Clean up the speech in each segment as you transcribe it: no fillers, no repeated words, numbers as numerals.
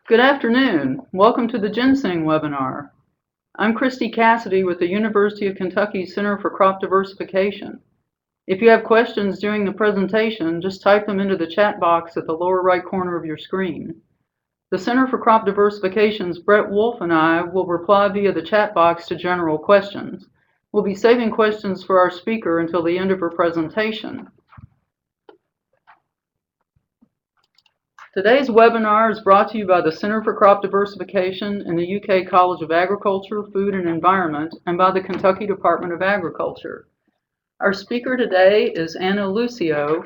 Good afternoon. Welcome to the Ginseng Webinar. I'm Christy Cassidy with the University of Kentucky Center for Crop Diversification. If you have questions during the presentation, just type them into the chat box at the lower right corner of your screen. The Center for Crop Diversification's Brett Wolf and I will reply via the chat box to general questions. We'll be saving questions for our speaker until the end of her presentation. Today's webinar is brought to you by the Center for Crop Diversification and the UK College of Agriculture, Food and Environment, and by the Kentucky Department of Agriculture. Our speaker today is Lucio,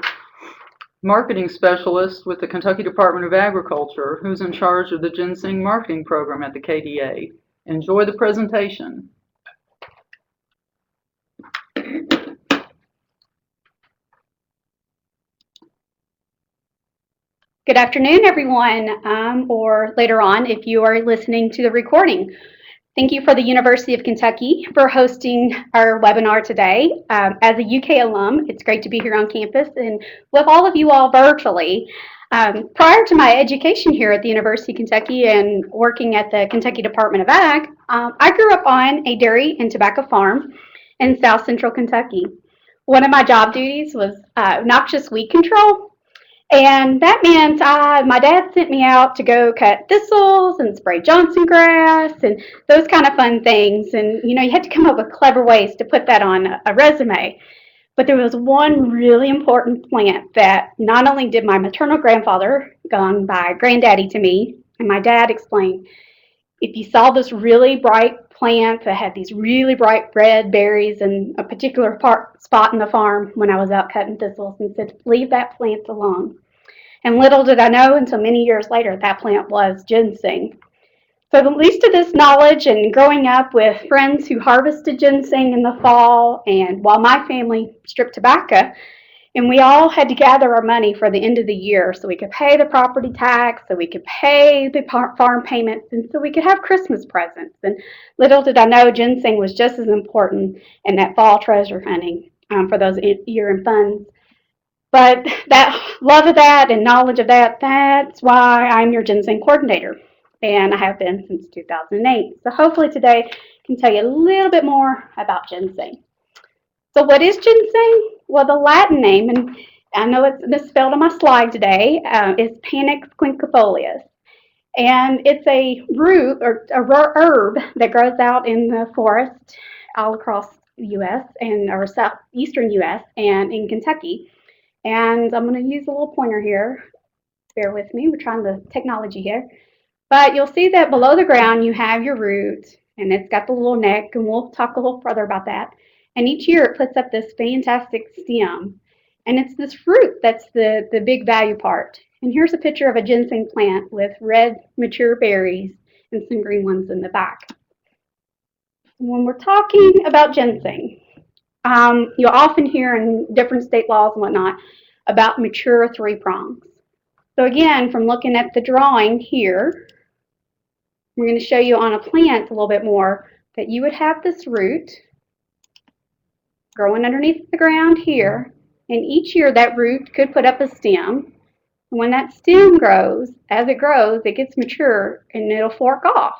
Marketing Specialist with the Kentucky Department of Agriculture, who's in charge of the Ginseng Marketing Program at the KDA. Enjoy the presentation. Good afternoon, everyone, or later on if you are listening to the recording. Thank you for the University of Kentucky for hosting our webinar today. As a UK alum, it's great to be here on campus and with all of you all virtually. Prior to my education here at the University of Kentucky and working at the Kentucky Department of Ag, I grew up on a dairy and tobacco farm in South Central Kentucky. One of my job duties was noxious weed control. And that meant my dad sent me out to go cut thistles and spray Johnson grass and those kind of fun things. And, you know, you had to come up with clever ways to put that on a resume. But there was one really important plant that not only did my maternal grandfather, gone by granddaddy to me, and my dad explained, if you saw this really bright plant that had these really bright red berries in a particular spot in the farm when I was out cutting thistles, and said, leave that plant alone. And little did I know until many years later that plant was ginseng. So the least of this knowledge and growing up with friends who harvested ginseng in the fall, and while my family stripped tobacco, and we all had to gather our money for the end of the year so we could pay the property tax, so we could pay the farm payments, and so we could have Christmas presents. And little did I know ginseng was just as important in that fall treasure hunting for those year-end funds. But that love of that and knowledge of that, that's why I'm your ginseng coordinator. And I have been since 2008. So hopefully today I can tell you a little bit more about ginseng. So what is ginseng? Well, the Latin name, and I know it's misspelled on my slide today, is Panax quinquefolius. And it's a root or a herb that grows out in the forest all across the U.S. and or southeastern U.S. and in Kentucky. And I'm going to use a little pointer here. Bear with me. We're trying the technology here. But you'll see that below the ground you have your root, and it's got the little neck, and we'll talk a little further about that. And each year it puts up this fantastic stem. And it's this root that's the big value part. And here's a picture of a ginseng plant with red mature berries and some green ones in the back. When we're talking about ginseng, you'll often hear in different state laws and whatnot about mature three prongs. So again, from looking at the drawing here, we're going to show you on a plant a little bit more that you would have this root growing underneath the ground here, and each year that root could put up a stem. And when that stem grows, as it grows, it gets mature and it'll fork off.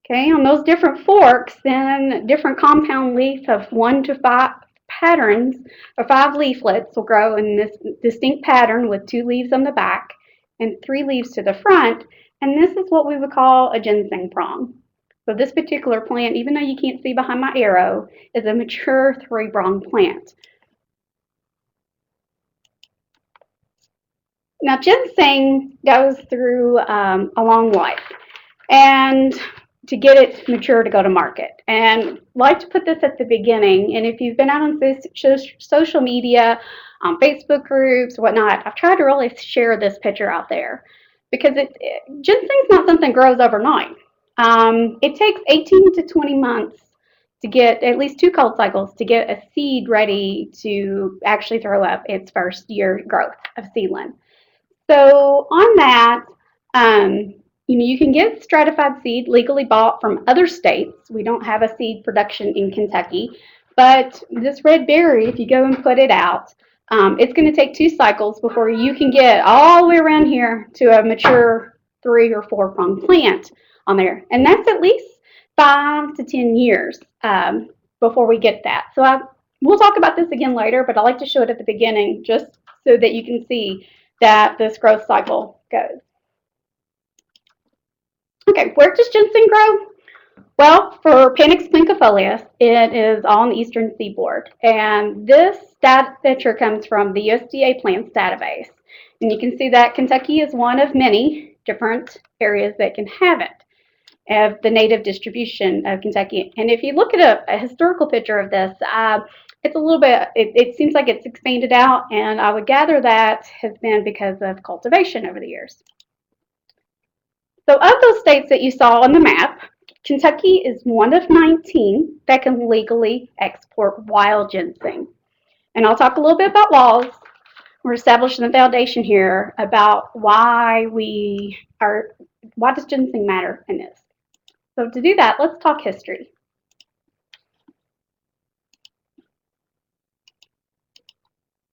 Okay, on those different forks, then different compound leaf of 1 to 5 patterns or 5 leaflets will grow in this distinct pattern with 2 leaves on the back and 3 leaves to the front. And this is what we would call a ginseng prong. So this particular plant, even though you can't see behind my arrow, is a mature 3-pronged plant. Now ginseng goes through a long life, and to get it mature to go to market. And I like to put this at the beginning, and if you've been out on social media, on Facebook groups, whatnot, I've tried to really share this picture out there because ginseng's not something that grows overnight. It takes 18 to 20 months to get at least 2 cold cycles to get a seed ready to actually throw up its first year growth of seedling. So on that, you can get stratified seed legally bought from other states. We don't have a seed production in Kentucky, but this red berry, if you go and put it out, it's going to take 2 cycles before you can get all the way around here to a mature 3 or 4 prong plant on there. And that's at least 5 to 10 years before we get that. So we'll talk about this again later, but I like to show it at the beginning just so that you can see that this growth cycle goes. Okay, where does ginseng grow? Well, for Panax plincifolius, it is on the eastern seaboard. And this picture comes from the USDA plants database. And you can see that Kentucky is one of many different areas that can have it, of the native distribution of Kentucky. And if you look at a historical picture of this, it's a little bit, it seems like it's expanded out, and I would gather that has been because of cultivation over the years. So of those states that you saw on the map, Kentucky is one of 19 that can legally export wild ginseng. And I'll talk a little bit about laws. We're establishing the foundation here about why does ginseng matter in this. So to do that, let's talk history.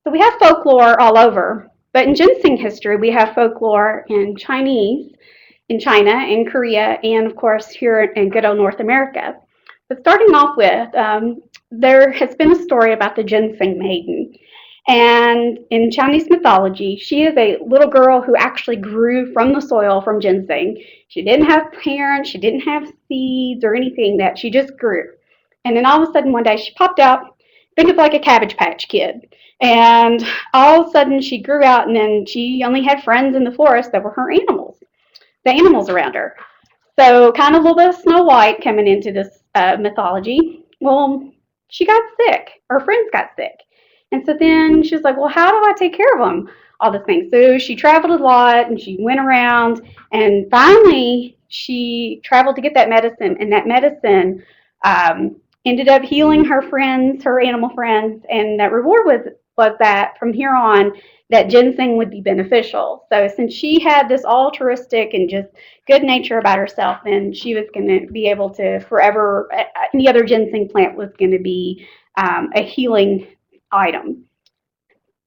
So we have folklore all over, but in ginseng history, we have folklore in Chinese, in China, in Korea, and of course here in good old North America. But starting off with, there has been a story about the ginseng maiden. And in Chinese mythology, she is a little girl who actually grew from the soil from ginseng. She didn't have parents, she didn't have seeds or anything, that she just grew. And then all of a sudden one day she popped out, think of like a Cabbage Patch Kid. And all of a sudden she grew out, and then she only had friends in the forest that were her animals, the animals around her. So kind of a little bit of Snow White coming into this mythology. Well, she got sick. Her friends got sick. And so then she was like, well, how do I take care of them? All the things. So she traveled a lot, and she went around, and finally she traveled to get that medicine, and that medicine ended up healing her friends, her animal friends, and that reward was that from here on that ginseng would be beneficial. So since she had this altruistic and just good nature about herself, then she was going to be able to forever, any other ginseng plant was going to be a healing item.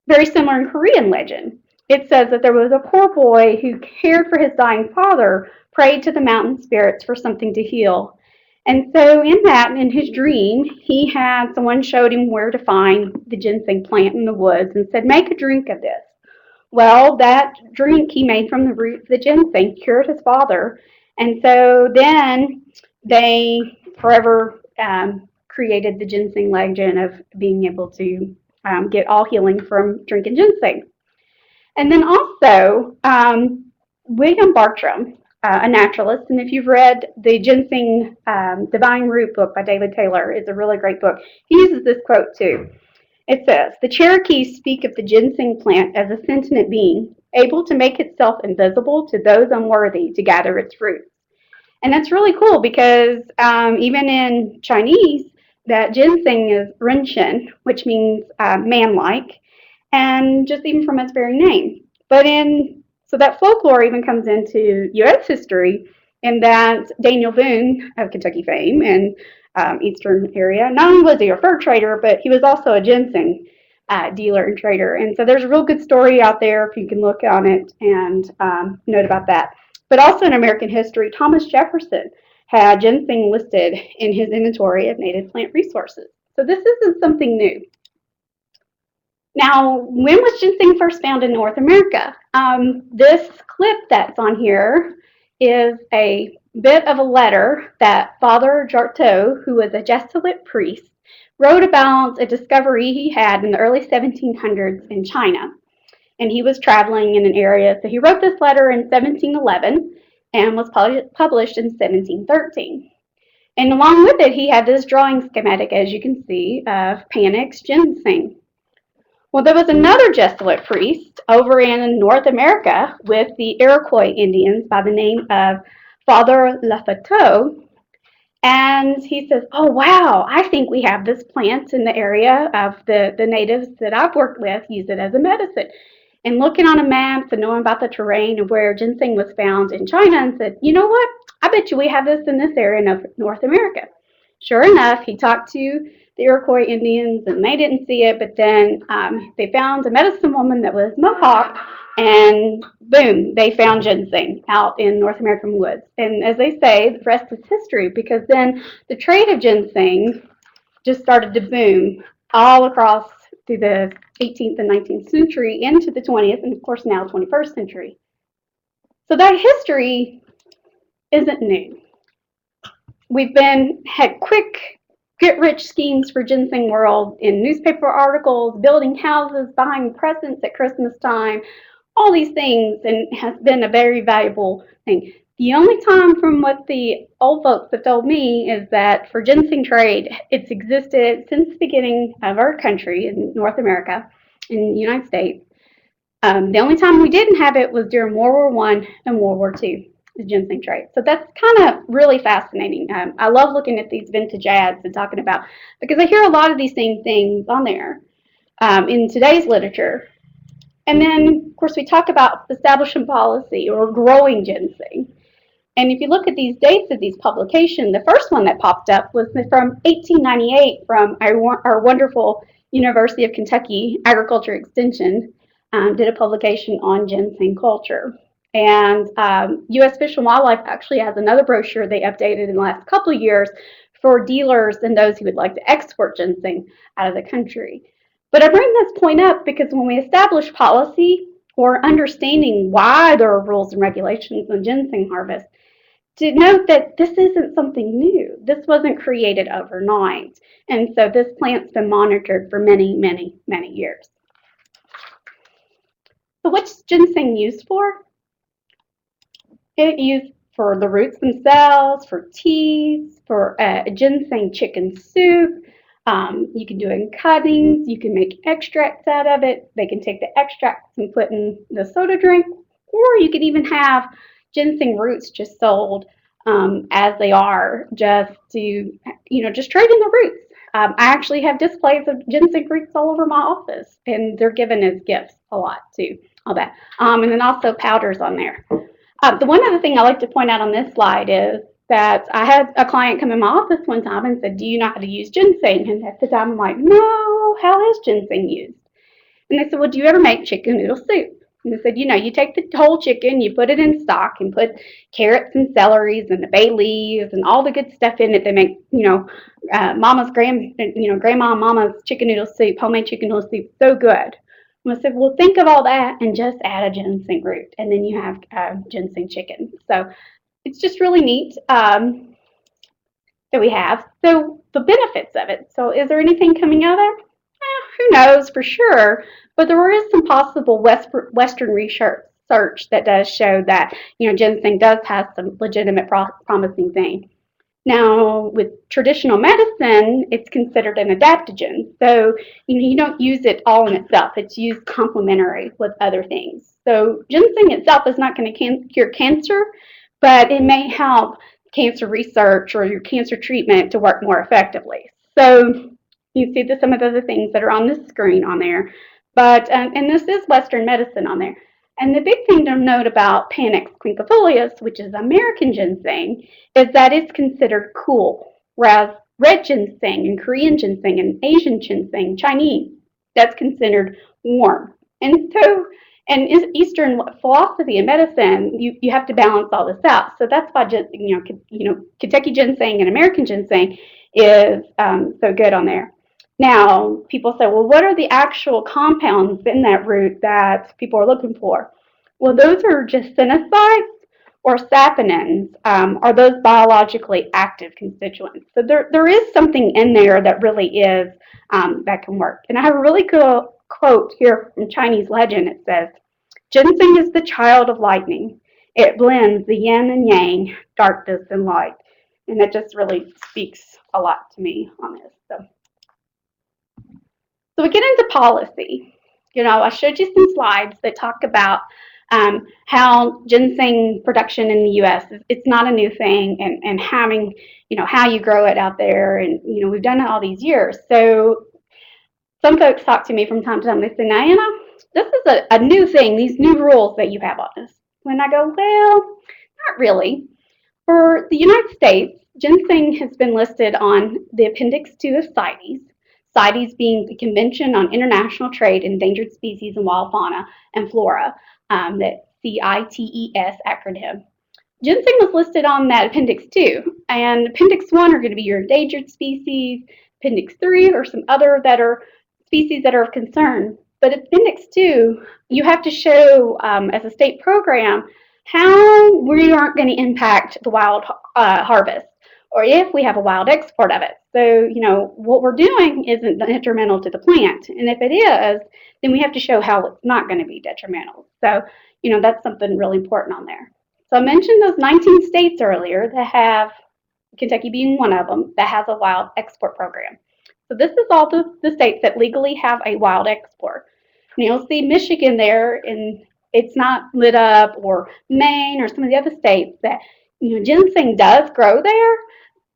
Very similar in Korean legend. It says that there was a poor boy who cared for his dying father, prayed to the mountain spirits for something to heal. And so in his dream, he had someone showed him where to find the ginseng plant in the woods and said, make a drink of this. Well, that drink he made from the root of the ginseng cured his father. And so then they forever created the ginseng legend of being able to get all healing from drinking ginseng. And then also, William Bartram, a naturalist, and if you've read the Ginseng Divine Root book by David Taylor, it's a really great book. He uses this quote too. It says, the Cherokees speak of the ginseng plant as a sentient being, able to make itself invisible to those unworthy to gather its roots. And that's really cool because even in Chinese, that ginseng is Renshin, which means man-like, and just even from its very name. So that folklore even comes into U.S. history in that Daniel Boone of Kentucky fame and eastern area, not only was he a fur trader, but he was also a ginseng dealer and trader. And so there's a real good story out there if you can look on it and note about that. But also in American history, Thomas Jefferson had ginseng listed in his inventory of native plant resources. So this isn't something new. Now, when was ginseng first found in North America? This clip that's on here is a bit of a letter that Father Jarteau, who was a Jesuit priest, wrote about a discovery he had in the early 1700s in China. And he was traveling in an area, so he wrote this letter in 1711 and was published in 1713. And along with it, he had this drawing schematic, as you can see, of Panax ginseng. Well, there was another Jesuit priest over in North America with the Iroquois Indians by the name of Father Lafitteau. And he says, oh, wow, I think we have this plant in the area of the natives that I've worked with use it as a medicine. And looking on a map and knowing about the terrain and where ginseng was found in China, and said, you know what, I bet you we have this in this area of North America. Sure enough, he talked to the Iroquois Indians, and they didn't see it, but then they found a medicine woman that was Mohawk, and boom, they found ginseng out in North American woods. And as they say, the rest is history, because then the trade of ginseng just started to boom all across through the 18th and 19th century into the 20th, and of course now 21st century. So that history isn't new. We've had quick get-rich schemes for ginseng world in newspaper articles, building houses, buying presents at Christmas time, all these things, and it has been a very valuable thing. The only time, from what the old folks have told me, is that for ginseng trade, it's existed since the beginning of our country in North America, in the United States. The only time we didn't have it was during World War I and World War II, the ginseng trade. So that's kind of really fascinating. I love looking at these vintage ads and talking about, because I hear a lot of these same things on there in today's literature. And then, of course, we talk about establishing policy or growing ginseng. And if you look at these dates of these publications, the first one that popped up was from 1898 from our wonderful University of Kentucky Agriculture Extension, did a publication on ginseng culture. And U.S. Fish and Wildlife actually has another brochure they updated in the last couple of years for dealers and those who would like to export ginseng out of the country. But I bring this point up because when we establish policy or understanding why there are rules and regulations on ginseng harvest, to note that this isn't something new. This wasn't created overnight. And so this plant's been monitored for many, many, many years. So what's ginseng used for? It's used for the roots themselves, for teas, for a ginseng chicken soup. You can do it in cuttings. You can make extracts out of it. They can take the extracts and put in the soda drink, or you can even have ginseng roots just sold as they are, just to, just trade in the roots. I actually have displays of ginseng roots all over my office, and they're given as gifts a lot too. All that, and then also powders on there. The one other thing I like to point out on this slide is that I had a client come in my office one time and said, "Do you know how to use ginseng?" And at the time I'm like, "No, how is ginseng used?" And they said, "Well, do you ever make chicken noodle soup?" And they said, you take the whole chicken, you put it in stock and put carrots and celeries and the bay leaves and all the good stuff in it that make, grandma and mama's chicken noodle soup, homemade chicken noodle soup, so good. And I said, well, think of all that and just add a ginseng root, and then you have ginseng chicken. So it's just really neat that we have. So the benefits of it. So is there anything coming out of there? Who knows for sure, but there is some possible Western research that does show that ginseng does have some legitimate promising things. Now, with traditional medicine, it's considered an adaptogen, so you don't use it all in itself. It's used complementary with other things. So ginseng itself is not going to cure cancer, but it may help cancer research or your cancer treatment to work more effectively. So you see some of the other things that are on this screen on there. But, and this is Western medicine on there. And the big thing to note about Panax quinquefolius, which is American ginseng, is that it's considered cool, whereas red ginseng and Korean ginseng and Asian ginseng, Chinese, that's considered warm. And so, and Eastern philosophy and medicine, you have to balance all this out. So that's why Kentucky ginseng and American ginseng is so good on there. Now, people say, well, what are the actual compounds in that root that people are looking for? Well, those are just synthesites or saponins, are those biologically active constituents. So there is something in there that really is, that can work. And I have a really cool quote here from Chinese legend. It says, ginseng is the child of lightning. It blends the yin and yang, darkness and light. And that just really speaks a lot to me on this. So we get into policy. I showed you some slides that talk about how ginseng production in the U.S. it's not a new thing, and having, how you grow it out there, and we've done it all these years. So some folks talk to me from time to time. They say, "Diana, this is a new thing. These new rules that you have on this." When I go, well, not really. For the United States, ginseng has been listed on the Appendix 2 of CITES. CITES being the Convention on International Trade in Endangered Species and Wild Fauna and Flora, that CITES acronym. Ginseng was listed on that Appendix 2, and Appendix 1 are going to be your endangered species, Appendix 3 or some other that are species that are of concern. But Appendix 2, you have to show as a state program how we aren't going to impact the wild harvest, or if we have a wild export of it. So, what we're doing isn't detrimental to the plant, and if it is, then we have to show how it's not going to be detrimental. So, that's something really important on there. So I mentioned those 19 states earlier that have, Kentucky being one of them, that has a wild export program. So this is all the states that legally have a wild export. And you'll see Michigan there, and it's not lit up, or Maine or some of the other states that, ginseng does grow there,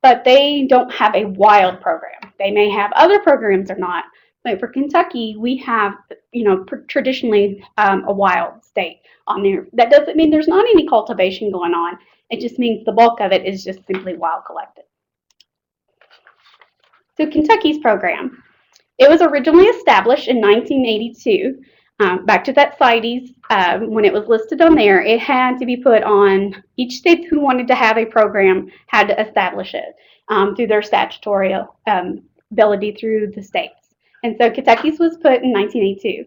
but they don't have a wild program. They may have other programs or not, but for Kentucky, we have, traditionally a wild state on there. That doesn't mean there's not any cultivation going on. It just means the bulk of it is just simply wild collected. So Kentucky's program. It was originally established in 1982. Back to that CITES, when it was listed on there, it had to be put on, each state who wanted to have a program had to establish it through their statutory ability through the states. And so Kentucky's was put in 1982.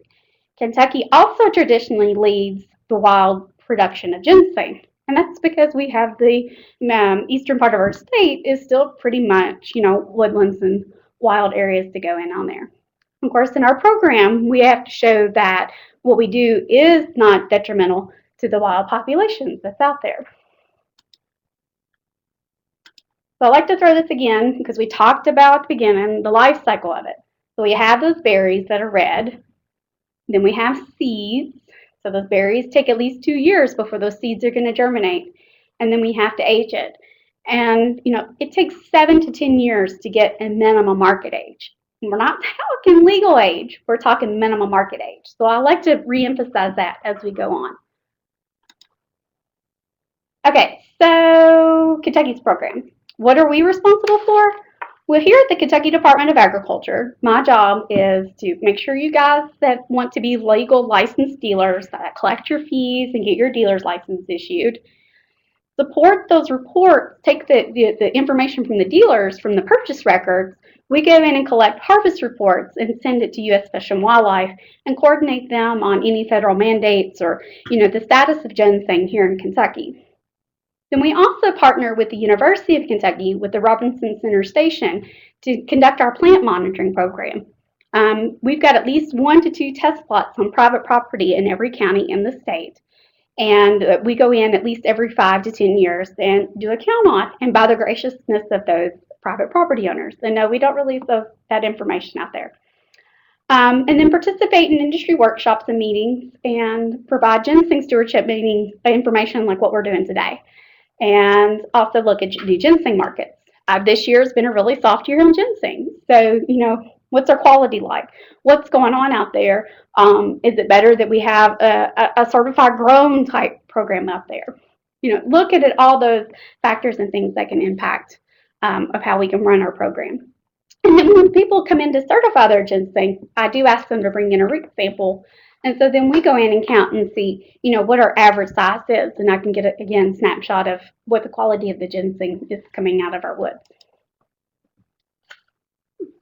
Kentucky also traditionally leads the wild production of ginseng. And that's because we have the eastern part of our state is still pretty much, woodlands and wild areas to go in on there. Of course, in our program, we have to show that what we do is not detrimental to the wild populations that's out there. So I like to throw this again because we talked about at the beginning the life cycle of it. So we have those berries that are red. Then we have seeds. So those berries take at least 2 years before those seeds are going to germinate. And then we have to age it. And, it takes 7 to 10 years to get a minimum market age. And we're not talking legal age. We're talking minimum market age. So I like to reemphasize that as we go on. Okay, so Kentucky's program. What are we responsible for? Well, here at the Kentucky Department of Agriculture, my job is to make sure you guys that want to be legal licensed dealers that collect your fees and get your dealer's license issued, support those reports, take the information from the dealers, from the purchase records. We go in and collect harvest reports and send it to U.S. Fish and Wildlife and coordinate them on any federal mandates or, the status of ginseng here in Kentucky. Then we also partner with the University of Kentucky with the Robinson Center Station to conduct our plant monitoring program. We've got at least 1 to 2 test plots on private property in every county in the state. And we go in at least every 5 to 10 years and do a count on, and by the graciousness of those private property owners. And no, we don't release that information out there. And then participate in industry workshops and meetings and provide ginseng stewardship meeting information like what we're doing today. And also look at the ginseng markets. This year has been a really soft year on ginseng. So, what's our quality like? What's going on out there? Is it better that we have a certified grown type program out there? Look at it, all those factors and things that can impact of how we can run our program. And then when people come in to certify their ginseng, I do ask them to bring in a root sample. And so then we go in and count and see, what our average size is. And I can get, again, snapshot of what the quality of the ginseng is coming out of our woods.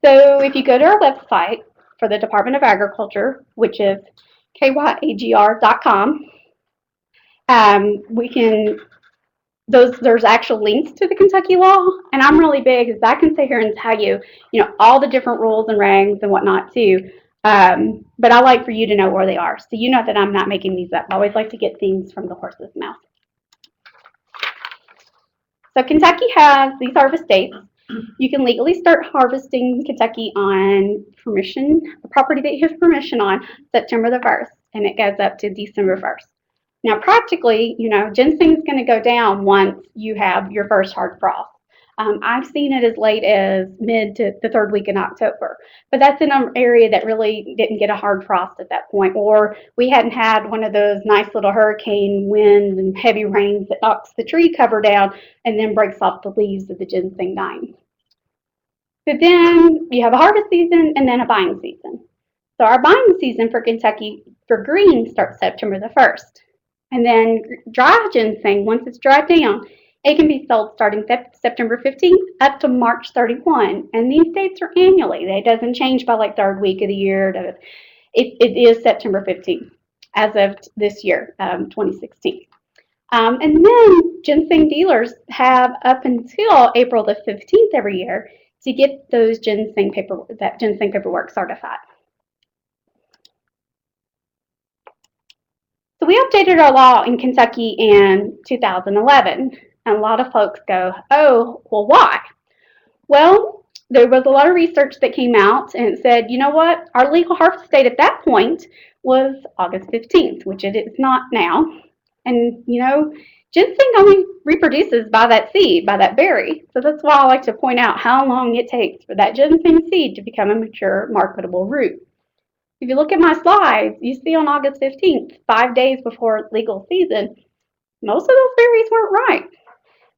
So if you go to our website for the Department of Agriculture, which is kyagr.com, there's actual links to the Kentucky law, and I'm really big as I can sit here and tell you, all the different rules and regs and whatnot too. But I like for you to know where they are, so you know that I'm not making these up. I always like to get things from the horse's mouth. So Kentucky has these harvest dates. You can legally start harvesting in Kentucky on permission, the property that you have permission on, September the 1st, and it goes up to December 1st. Now, practically, ginseng is going to go down once you have your first hard frost. I've seen it as late as mid to the 3rd week in October, but that's in an area that really didn't get a hard frost at that point, or we hadn't had one of those nice little hurricane winds and heavy rains that knocks the tree cover down and then breaks off the leaves of the ginseng dying. But then you have a harvest season and then a buying season. So our buying season for Kentucky for green starts September the 1st. And then dry ginseng, once it's dried down, it can be sold starting September 15th up to March 31. And these dates are annually. It doesn't change by like third week of the year. It is September 15th as of this year, 2016. And then ginseng dealers have up until April the 15th every year to get those ginseng paperwork certified. So we updated our law in Kentucky in 2011, and a lot of folks go, oh, well, why? Well, there was a lot of research that came out and said, you know what, our legal harvest date at that point was August 15th, which it is not now. And, you know, ginseng only reproduces by that seed, by that berry. So that's why I like to point out how long it takes for that ginseng seed to become a mature, marketable root. If you look at my slides, you see on August 15th, 5 days before legal season, most of those berries weren't ripe.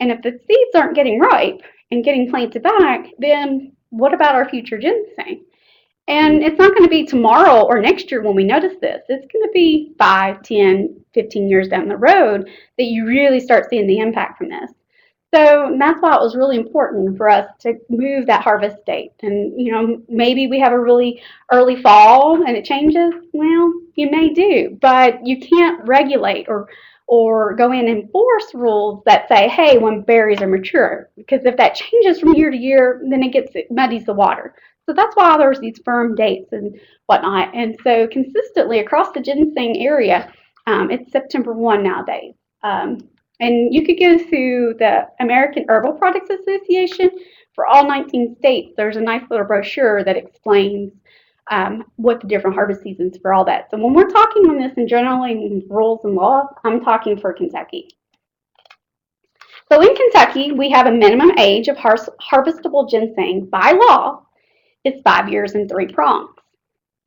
And if the seeds aren't getting ripe and getting planted back, then what about our future ginseng? And it's not going to be tomorrow or next year when we notice this. It's going to be 5, 10, 15 years down the road that you really start seeing the impact from this. So that's why it was really important for us to move that harvest date. And, you know, maybe we have a really early fall and it changes. Well, you may do, but you can't regulate or go in and enforce rules that say, hey, when berries are mature. Because if that changes from year to year, then it muddies the water. So that's why there's these firm dates and whatnot. And so consistently across the ginseng area, it's September 1 nowadays. And you could go to the American Herbal Products Association for all 19 states. There's a nice little brochure that explains what the different harvest seasons for all that. So when we're talking on this and generally rules and laws, I'm talking for Kentucky. So in Kentucky, we have a minimum age of harvestable ginseng by law. It's 5 years and 3 prongs.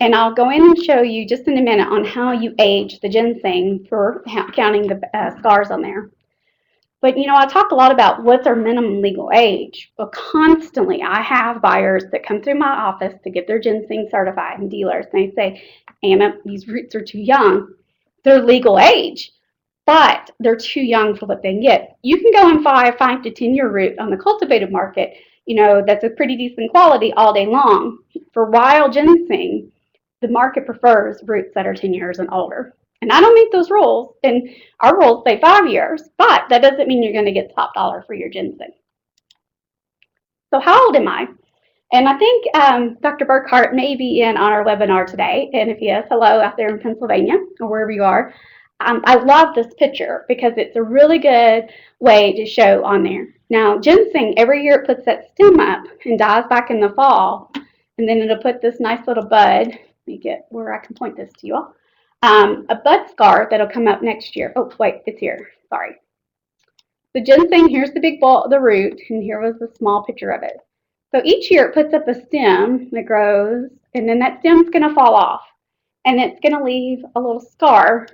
And I'll go in and show you just in a minute on how you age the ginseng for counting the scars on there. But, you know, I talk a lot about what's our minimum legal age. Well, constantly I have buyers that come through my office to get their ginseng certified and dealers. And they say, Anna, these roots are too young. They're legal age, but they're too young for what they can get. You can go and buy a 5 to 10 year root on the cultivated market, you know, that's a pretty decent quality all day long. For wild ginseng, the market prefers roots that are 10 years and older. And I don't make those rules, and our rules say 5 years, but that doesn't mean you're going to get top dollar for your ginseng. So how old am I? And I think Dr. Burkhart may be in on our webinar today, and if he is, hello out there in Pennsylvania or wherever you are. I love this picture because it's a really good way to show on there. Now, ginseng, every year it puts that stem up and dies back in the fall, and then it'll put this nice little bud. Let me get where I can point this to you all. A bud scar that'll come up next year. Oh, wait, it's here. Sorry. The ginseng, here's the big ball of the root, and here was the small picture of it. So each year it puts up a stem that grows, and then that stem's going to fall off, and it's going to leave a little scar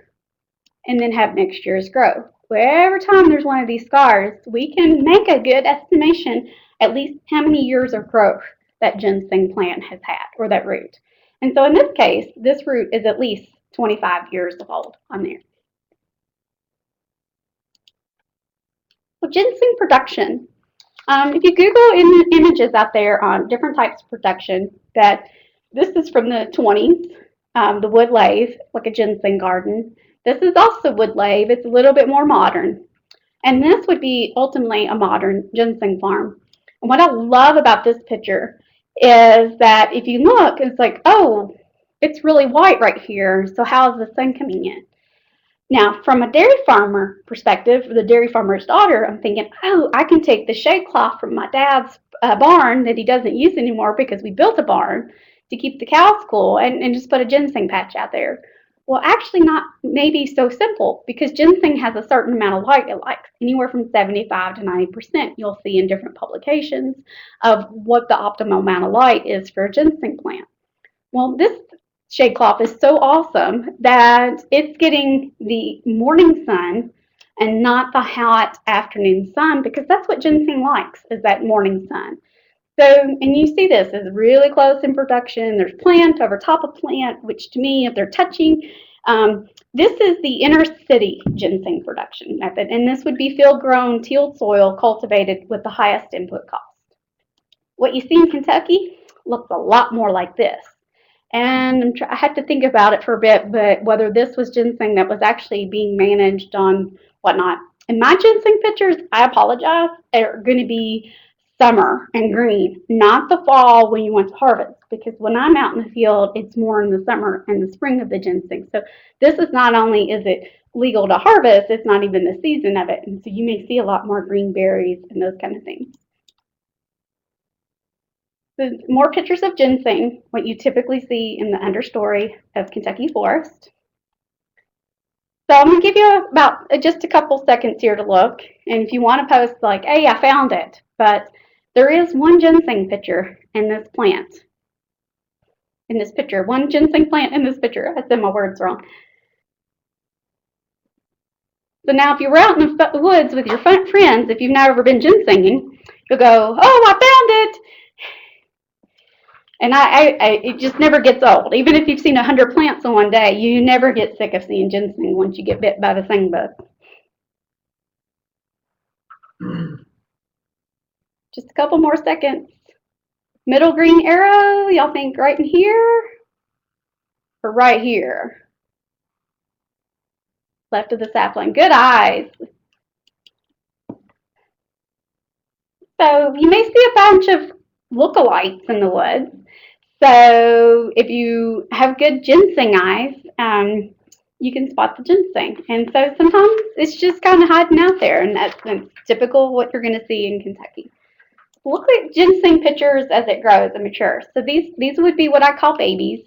and then have next year's growth. Well, every time there's one of these scars, we can make a good estimation at least how many years of growth that ginseng plant has had, or that root. And so in this case, this root is at least 25 years old on there. So ginseng production. If you Google images out there on different types of production, that this is from the 20s, the wood lathe, like a ginseng garden. This is also wood lathe. It's a little bit more modern. And this would be ultimately a modern ginseng farm. And what I love about this picture is that if you look, it's like, oh, it's really white right here. So how is the sun coming in? Now, from a dairy farmer perspective, the dairy farmer's daughter, I'm thinking, oh, I can take the shade cloth from my dad's barn that he doesn't use anymore because we built a barn to keep the cows cool and just put a ginseng patch out there. Well, actually not maybe so simple, because ginseng has a certain amount of light it likes, anywhere from 75 to 90%. You'll see in different publications of what the optimal amount of light is for a ginseng plant. Well, this shade cloth is so awesome that it's getting the morning sun and not the hot afternoon sun, because that's what ginseng likes, is that morning sun. So, and you see this is really close in production. There's plant over top of plant, which to me, if they're touching, This is the inner city ginseng production method, and this would be field-grown, tilled soil cultivated with the highest input cost. What you see in Kentucky looks a lot more like this. And I had to think about it for a bit, but whether this was ginseng that was actually being managed on whatnot. And my ginseng pictures, I apologize, are going to be summer and green, not the fall when you want to harvest. Because when I'm out in the field, it's more in the summer and the spring of the ginseng. So this is not only is it legal to harvest, it's not even the season of it. And so you may see a lot more green berries and those kind of things. So more pictures of ginseng, what you typically see in the understory of Kentucky forest. So I'm going to give you about just a couple seconds here to look. And if you want to post like, hey, I found it. But there is one ginseng picture in this plant. In this picture. One ginseng plant in this picture. I said my words wrong. So now if you were out in the woods with your friends, if you've never been ginsenging, you'll go, oh, I found it. And it just never gets old. Even if you've seen 100 plants in one day, you never get sick of seeing ginseng once you get bit by the sing bug. Just a couple more seconds. Middle green arrow, y'all think right in here or right here? Left of the sapling. Good eyes. So you may see a bunch of lookalikes in the woods. So if you have good ginseng eyes, you can spot the ginseng. And so sometimes it's just kind of hiding out there, and that's typical of what you're going to see in Kentucky. Look at ginseng pictures as it grows and matures. So these would be what I call babies.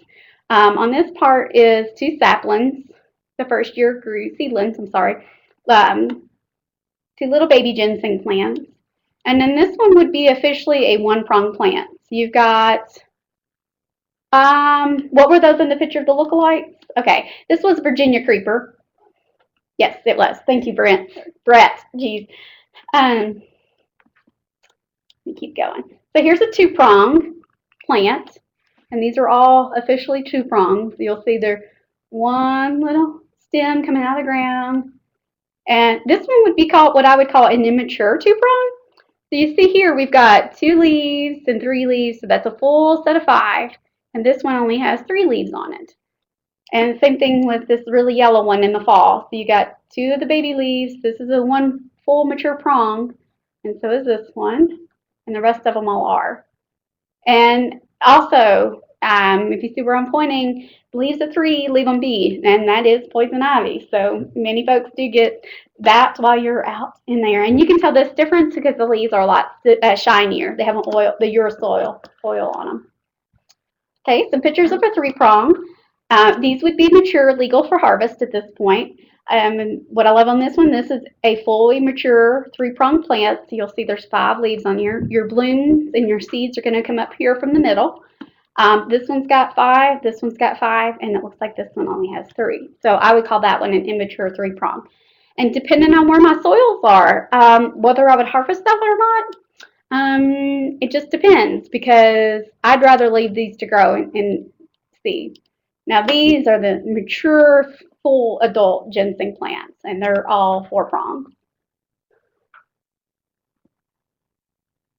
On this part is 2 saplings. The first year grew seedlings, 2 little baby ginseng plants. And then this one would be officially a 1-prong plant. So you've got, what were those in the picture of the lookalikes? Okay, this was Virginia creeper. Yes, it was. Thank you, Brett. Geez. Let me keep going. So here's a 2-prong plant, and these are all officially 2 prongs. You'll see there's one little stem coming out of the ground, and this one would be called what I would call an immature 2-prong. So you see here we've got 2 leaves and 3 leaves, so that's a full set of 5, and this one only has 3 leaves on it. And same thing with this really yellow one in the fall. So you got 2 of the baby leaves. This is a 1 full mature prong, and so is this one, and the rest of them all are. And also, if you see where I'm pointing, leaves of 3, leave them be, and that is poison ivy. So many folks do get that while you're out in there, and you can tell this difference because the leaves are a lot shinier. They have the urushiol oil on them. Okay, some pictures of a 3-prong. These would be mature, legal for harvest at this point. And what I love on this one, this is a fully mature 3-prong plant. So you'll see there's 5 leaves on here. Your blooms and your seeds are going to come up here from the middle. This one's got 5, this one's got 5, and it looks like this one only has 3. So I would call that one an immature 3-prong. And depending on where my soils are, whether I would harvest that or not, it just depends, because I'd rather leave these to grow and seed. Now these are the mature, full adult ginseng plants, and they're all 4-pronged.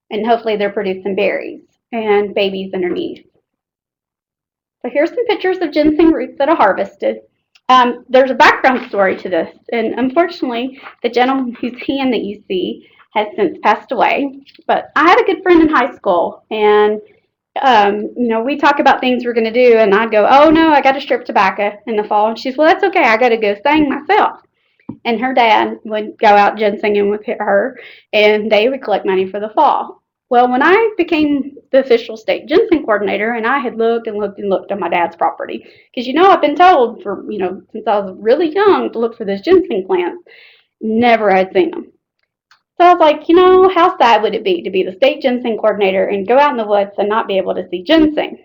And hopefully they're producing berries and babies underneath. So here's some pictures of ginseng roots that are harvested. There's a background story to this, and unfortunately the gentleman whose hand that you see has since passed away. But I had a good friend in high school, and we talk about things we're going to do, and I'd go, oh no, I got to strip tobacco in the fall. And she's, well, that's okay, I got to go sing myself. And her dad would go out ginsenging with her, and they would collect money for the fall. Well, when I became the official state ginseng coordinator, and I had looked and looked and looked on my dad's property, because I've been told for since I was really young to look for those ginseng plants, never had seen them. So I was like, how sad would it be to be the state ginseng coordinator and go out in the woods and not be able to see ginseng?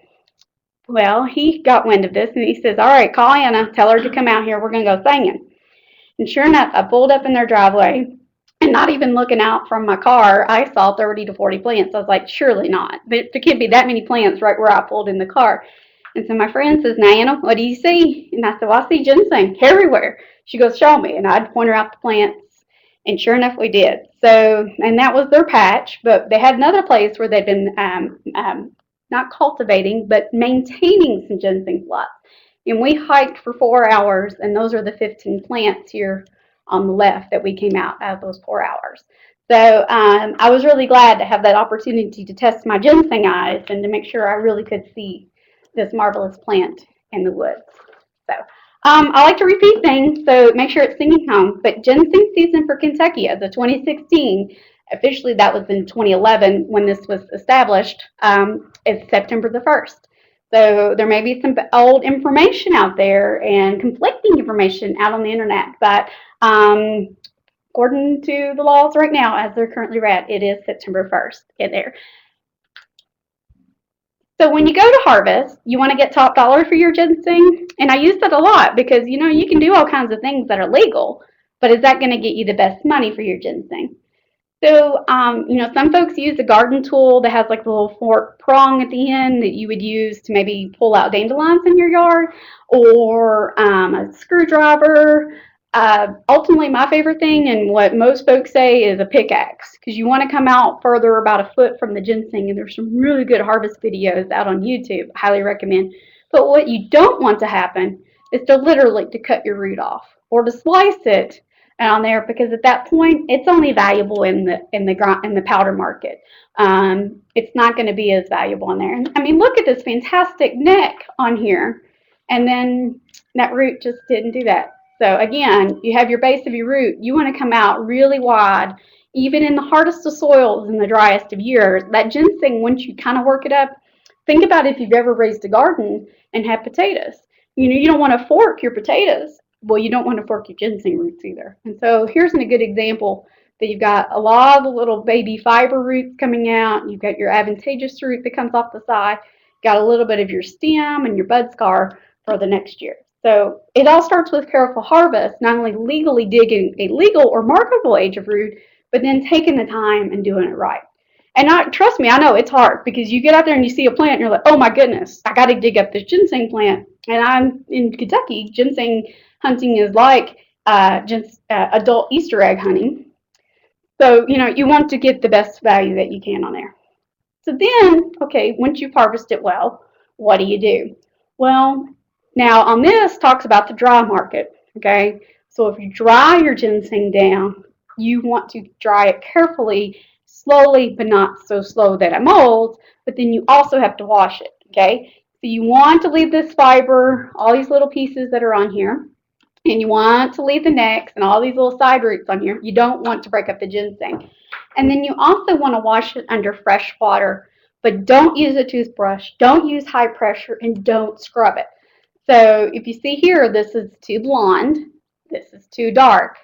Well, he got wind of this, and he says, all right, call Anna, tell her to come out here, we're going to go singing. And sure enough, I pulled up in their driveway, and not even looking out from my car, I saw 30 to 40 plants. I was like, surely not. There can't be that many plants right where I pulled in the car. And so my friend says, now, Anna, what do you see? And I said, well, I see ginseng everywhere. She goes, show me. And I'd point her out the plants. And sure enough, we did. So, and that was their patch, but they had another place where they'd been not cultivating, but maintaining some ginseng plots. And we hiked for 4 hours, and those are the 15 plants here on the left that we came out of those 4 hours. So I was really glad to have that opportunity to test my ginseng eyes and to make sure I really could see this marvelous plant in the woods. So I like to repeat things, so make sure it's singing home. But ginseng season for Kentucky as of 2016, officially that was in 2011 when this was established, is September the 1st. So there may be some old information out there and conflicting information out on the internet, but according to the laws right now, as they're currently read, it is September 1st in there. So when you go to harvest, you want to get top dollar for your ginseng. And I use that a lot because, you know, you can do all kinds of things that are legal, but is that going to get you the best money for your ginseng? So, you know, some folks use a garden tool that has like a little fork prong at the end that you would use to maybe pull out dandelions in your yard, or a screwdriver. Ultimately, my favorite thing and what most folks say is a pickaxe, because you want to come out further about a foot from the ginseng, and there's some really good harvest videos out on YouTube. I highly recommend. But what you don't want to happen is to literally to cut your root off or to slice it on there, because at that point it's only valuable in the powder market. It's not going to be as valuable in there. And I mean, look at this fantastic neck on here, and then that root just didn't do that. So again, you have your base of your root. You want to come out really wide, even in the hardest of soils in the driest of years. That ginseng, once you kind of work it up, think about if you've ever raised a garden and had potatoes. You know, you don't want to fork your potatoes. Well, you don't want to fork your ginseng roots either. And so here's a good example that you've got a lot of the little baby fiber roots coming out. You've got your advantageous root that comes off the side. Got a little bit of your stem and your bud scar for the next year. So it all starts with careful harvest, not only legally digging a legal or marketable age of root, but then taking the time and doing it right. And trust me, I know it's hard, because you get out there and you see a plant and you're like, oh my goodness, I got to dig up this ginseng plant. And I'm in Kentucky. Ginseng hunting is like adult Easter egg hunting. So, you know, you want to get the best value that you can on there. So then, okay, once you've harvested well, what do you do? Well, now on this talks about the dry market, okay? So if you dry your ginseng down, you want to dry it carefully, slowly, but not so slow that it molds, but then you also have to wash it, okay? So you want to leave this fiber, all these little pieces that are on here, and you want to leave the necks and all these little side roots on here. You don't want to break up the ginseng. And then you also want to wash it under fresh water, but don't use a toothbrush, don't use high pressure, and don't scrub it. So if you see here, this is too blonde, this is too dark.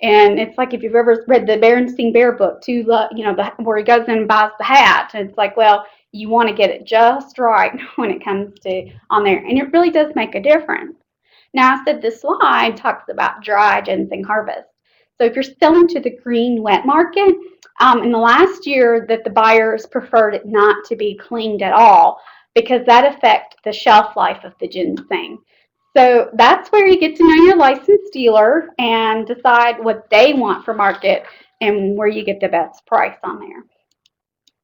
And it's like if you've ever read the Berenstain Bear book, where he goes in and buys the hat. It's like, well, you want to get it just right when it comes to on there. And it really does make a difference. Now, I said this slide talks about dry ginseng harvest. So if you're selling to the green wet market, in the last year that the buyers preferred it not to be cleaned at all, because that affects the shelf life of the ginseng. So that's where you get to know your licensed dealer and decide what they want for market and where you get the best price on there.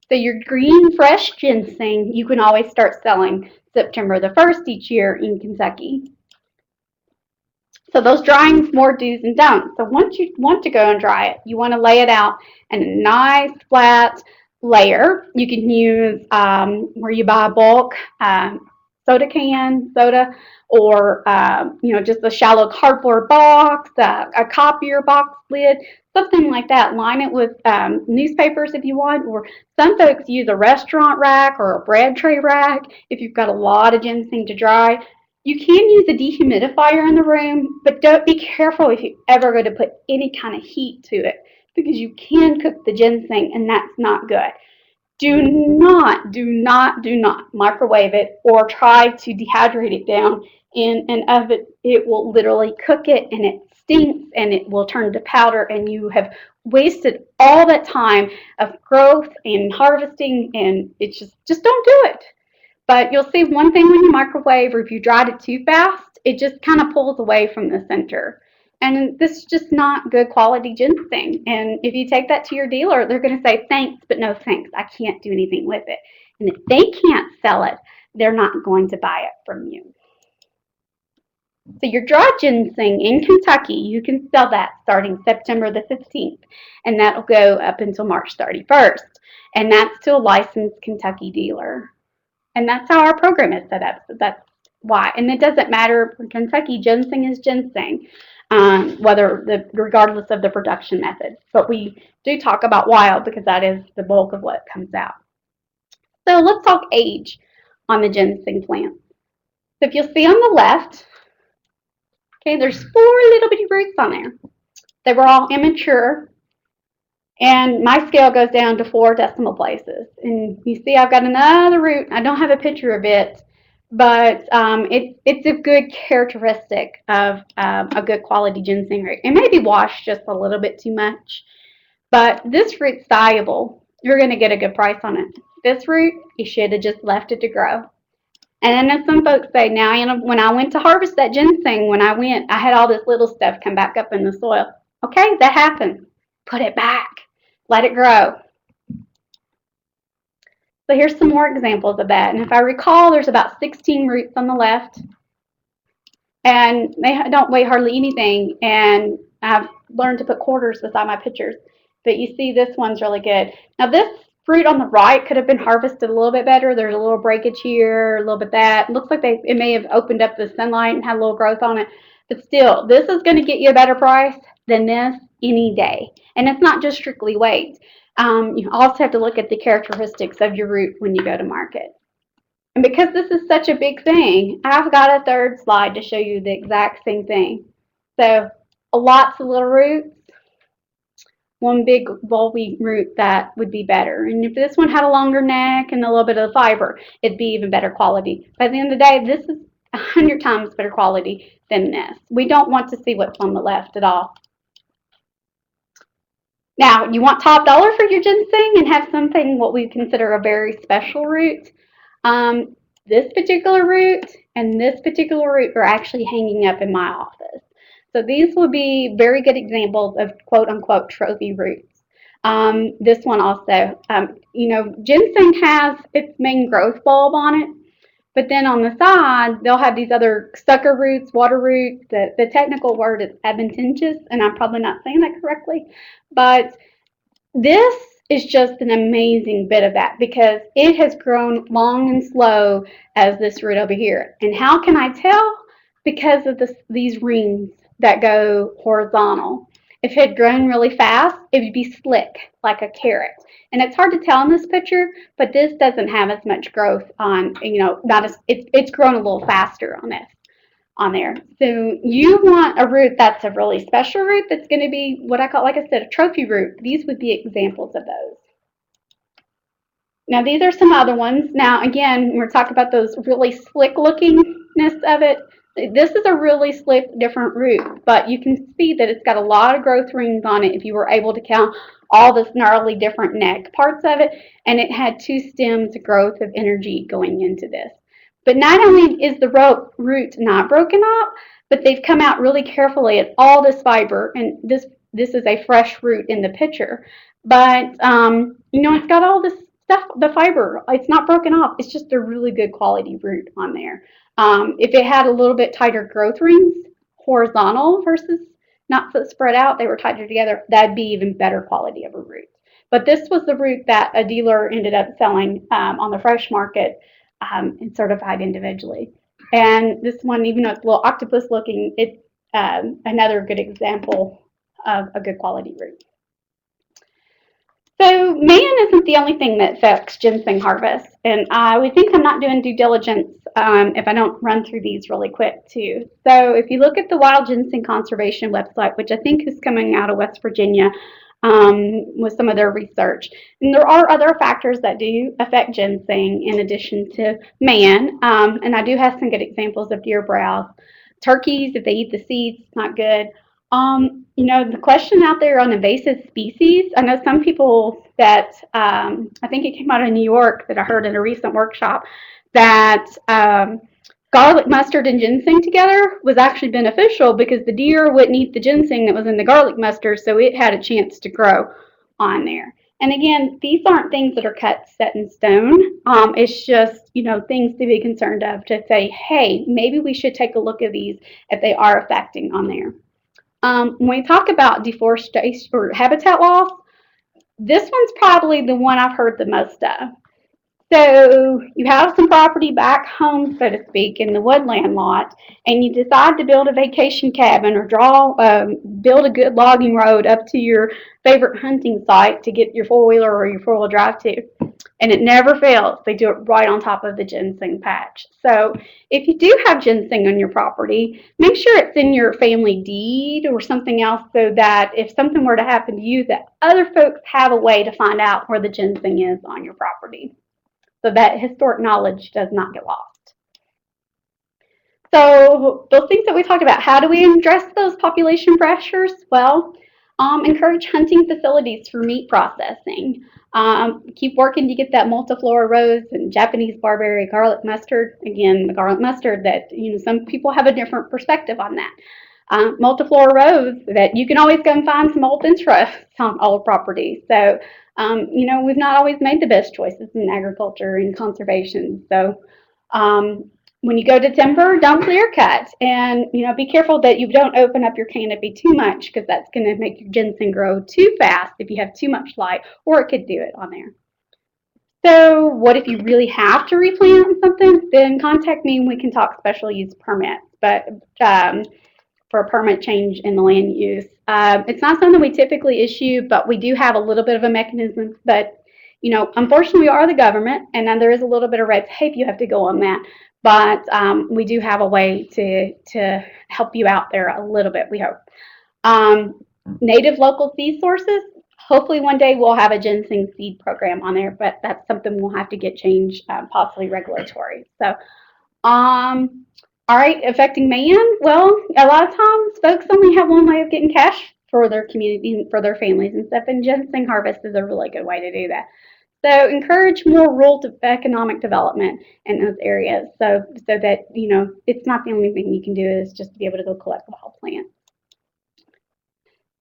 So your green fresh ginseng, you can always start selling September the 1st each year in Kentucky. So those drying's more do's and don'ts. So once you want to go and dry it, you want to lay it out in a nice flat layer. You can use where you buy a bulk soda, or just a shallow cardboard box, a copier box lid, something like that. Line it with newspapers if you want, or some folks use a restaurant rack or a bread tray rack if you've got a lot of ginseng to dry. You can use a dehumidifier in the room, but don't be careful if you ever go to put any kind of heat to it, because you can cook the ginseng and that's not good. Do not microwave it or try to dehydrate it down in an oven. It will literally cook it and it stinks and it will turn to powder, and you have wasted all that time of growth and harvesting, and it's just don't do it. But you'll see one thing when you microwave, or if you dried it too fast, it just kind of pulls away from the center. And this is just not good quality ginseng. And if you take that to your dealer, they're going to say, thanks, but no thanks. I can't do anything with it. And if they can't sell it, they're not going to buy it from you. So your dry ginseng in Kentucky, you can sell that starting September the 15th, and that'll go up until March 31st. And that's to a licensed Kentucky dealer. And that's how our program is set up. So that's why. And it doesn't matter for Kentucky, ginseng is ginseng, regardless of the production method. But we do talk about wild because that is the bulk of what comes out. So let's talk age on the ginseng plant. So if you'll see on the left, okay, there's 4 little bitty roots on there. They were all immature. And my scale goes down to 4 decimal places. And you see I've got another root. I don't have a picture of it, but it's a good characteristic of a good quality ginseng root. It may be washed just a little bit too much, but this root's valuable. You're going to get a good price on it. This root, you should have just left it to grow. And then some folks say, now, when I went to harvest that ginseng, I had all this little stuff come back up in the soil. Okay, that happens. Put it back. Let it grow. So here's some more examples of that. And if I recall, there's about 16 roots on the left. And they don't weigh hardly anything. And I've learned to put quarters beside my pictures. But you see this one's really good. Now this fruit on the right could have been harvested a little bit better. There's a little breakage here, a little bit that. It looks like it may have opened up the sunlight and had a little growth on it. But still, this is going to get you a better price than this any day. And it's not just strictly weight. You also have to look at the characteristics of your root when you go to market. And because this is such a big thing, I've got a third slide to show you the exact same thing. So lots of little roots, one big bulby root that would be better. And if this one had a longer neck and a little bit of fiber, it'd be even better quality. By the end of the day, this is 100 times better quality than this. We don't want to see what's on the left at all. Now, you want top dollar for your ginseng and have something what we consider a very special root. This particular root and this particular root are actually hanging up in my office. So these will be very good examples of quote-unquote trophy roots. This one also, ginseng has its main growth bulb on it, but then on the side, they'll have these other sucker roots, water roots. The technical word is adventitious, and I'm probably not saying that correctly, but this is just an amazing bit of that because it has grown long and slow as this root over here. And how can I tell? Because of these rings that go horizontal. If it had grown really fast, it would be slick like a carrot. And it's hard to tell in this picture, but this doesn't have as much growth on, it's grown a little faster on this. On there. So you want a root that's a really special root that's going to be what I call, like I said, a trophy root. These would be examples of those. Now these are some other ones. Now again, we're talking about those really slick lookingness of it. This is a really slick different root, but you can see that it's got a lot of growth rings on it if you were able to count all this gnarly different neck parts of it, and it had 2 stems growth of energy going into this. But not only is the root not broken up, but they've come out really carefully at all this fiber, and this is a fresh root in the picture. But it's got all this stuff, the fiber. It's not broken off. It's just a really good quality root on there. If it had a little bit tighter growth rings, horizontal versus not so spread out, they were tighter together, that'd be even better quality of a root. But this was the root that a dealer ended up selling on the fresh market. And certified individually. And this one, even though it's a little octopus looking, it's another good example of a good quality root. So man isn't the only thing that affects ginseng harvest. And I would think I'm not doing due diligence if I don't run through these really quick too. So if you look at the Wild Ginseng Conservation website, which I think is coming out of West Virginia, with some of their research. And there are other factors that do affect ginseng in addition to man. And I do have some good examples of deer browse. Turkeys, if they eat the seeds, it's not good. The question out there on invasive species, I know some people that, I think it came out of New York that I heard in a recent workshop, that garlic mustard and ginseng together was actually beneficial because the deer wouldn't eat the ginseng that was in the garlic mustard, so it had a chance to grow on there. And again, these aren't things that are set in stone. It's just, things to be concerned of to say, hey, maybe we should take a look at these if they are affecting on there. When we talk about deforestation or habitat loss, this one's probably the one I've heard the most of. So you have some property back home, so to speak, in the woodland lot, and you decide to build a vacation cabin or build a good logging road up to your favorite hunting site to get your four-wheeler or your four-wheel drive to. And it never fails. They do it right on top of the ginseng patch. So if you do have ginseng on your property, make sure it's in your family deed or something else so that if something were to happen to you, that other folks have a way to find out where the ginseng is on your property, so that historic knowledge does not get lost. So those things that we talked about, how do we address those population pressures? Well, encourage hunting facilities for meat processing. Keep working to get that multiflora rose and Japanese barberry garlic mustard. Again, the garlic mustard that, some people have a different perspective on that. Multiflora rose that you can always go and find some old interest on old property. So, we've not always made the best choices in agriculture and conservation. So, when you go to timber, don't clear cut, and be careful that you don't open up your canopy too much because that's going to make your ginseng grow too fast if you have too much light, or it could do it on there. So what if you really have to replant something? Then contact me and we can talk special use permits. But for a permit change in the land use, it's not something we typically issue, but we do have a little bit of a mechanism. But unfortunately, we are the government, and then there is a little bit of red tape you have to go on that. But we do have a way to help you out there a little bit, we hope. Native local seed sources. Hopefully one day we'll have a ginseng seed program on there, but that's something we'll have to get changed, possibly regulatory. So, all right, affecting man. Well, a lot of times folks only have one way of getting cash for their community, for their families and stuff, and ginseng harvest is a really good way to do that. So encourage more rural economic development in those areas, so that it's not the only thing you can do is just to be able to go collect wild plants.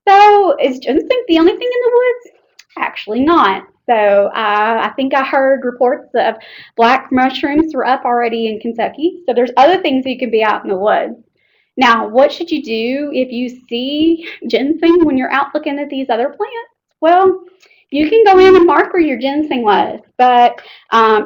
So is ginseng the only thing in the woods? Actually not. So I think I heard reports of black mushrooms were up already in Kentucky. So there's other things that you can be out in the woods. Now, what should you do if you see ginseng when you're out looking at these other plants? Well, you can go in and mark where your ginseng was, but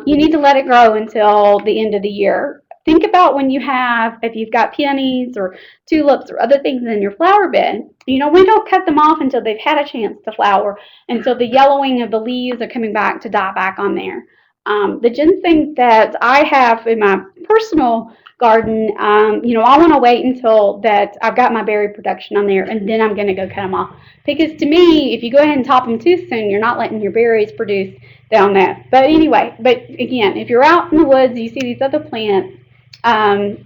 you need to let it grow until the end of the year. Think about if you've got peonies or tulips or other things in your flower bed, we don't cut them off until they've had a chance to flower, until the yellowing of the leaves are coming back to die back on there. The ginseng that I have in my personal garden, I want to wait until that I've got my berry production on there, and then I'm going to go cut them off. Because to me, if you go ahead and top them too soon, you're not letting your berries produce down that. But anyway, again, if you're out in the woods, you see these other plants,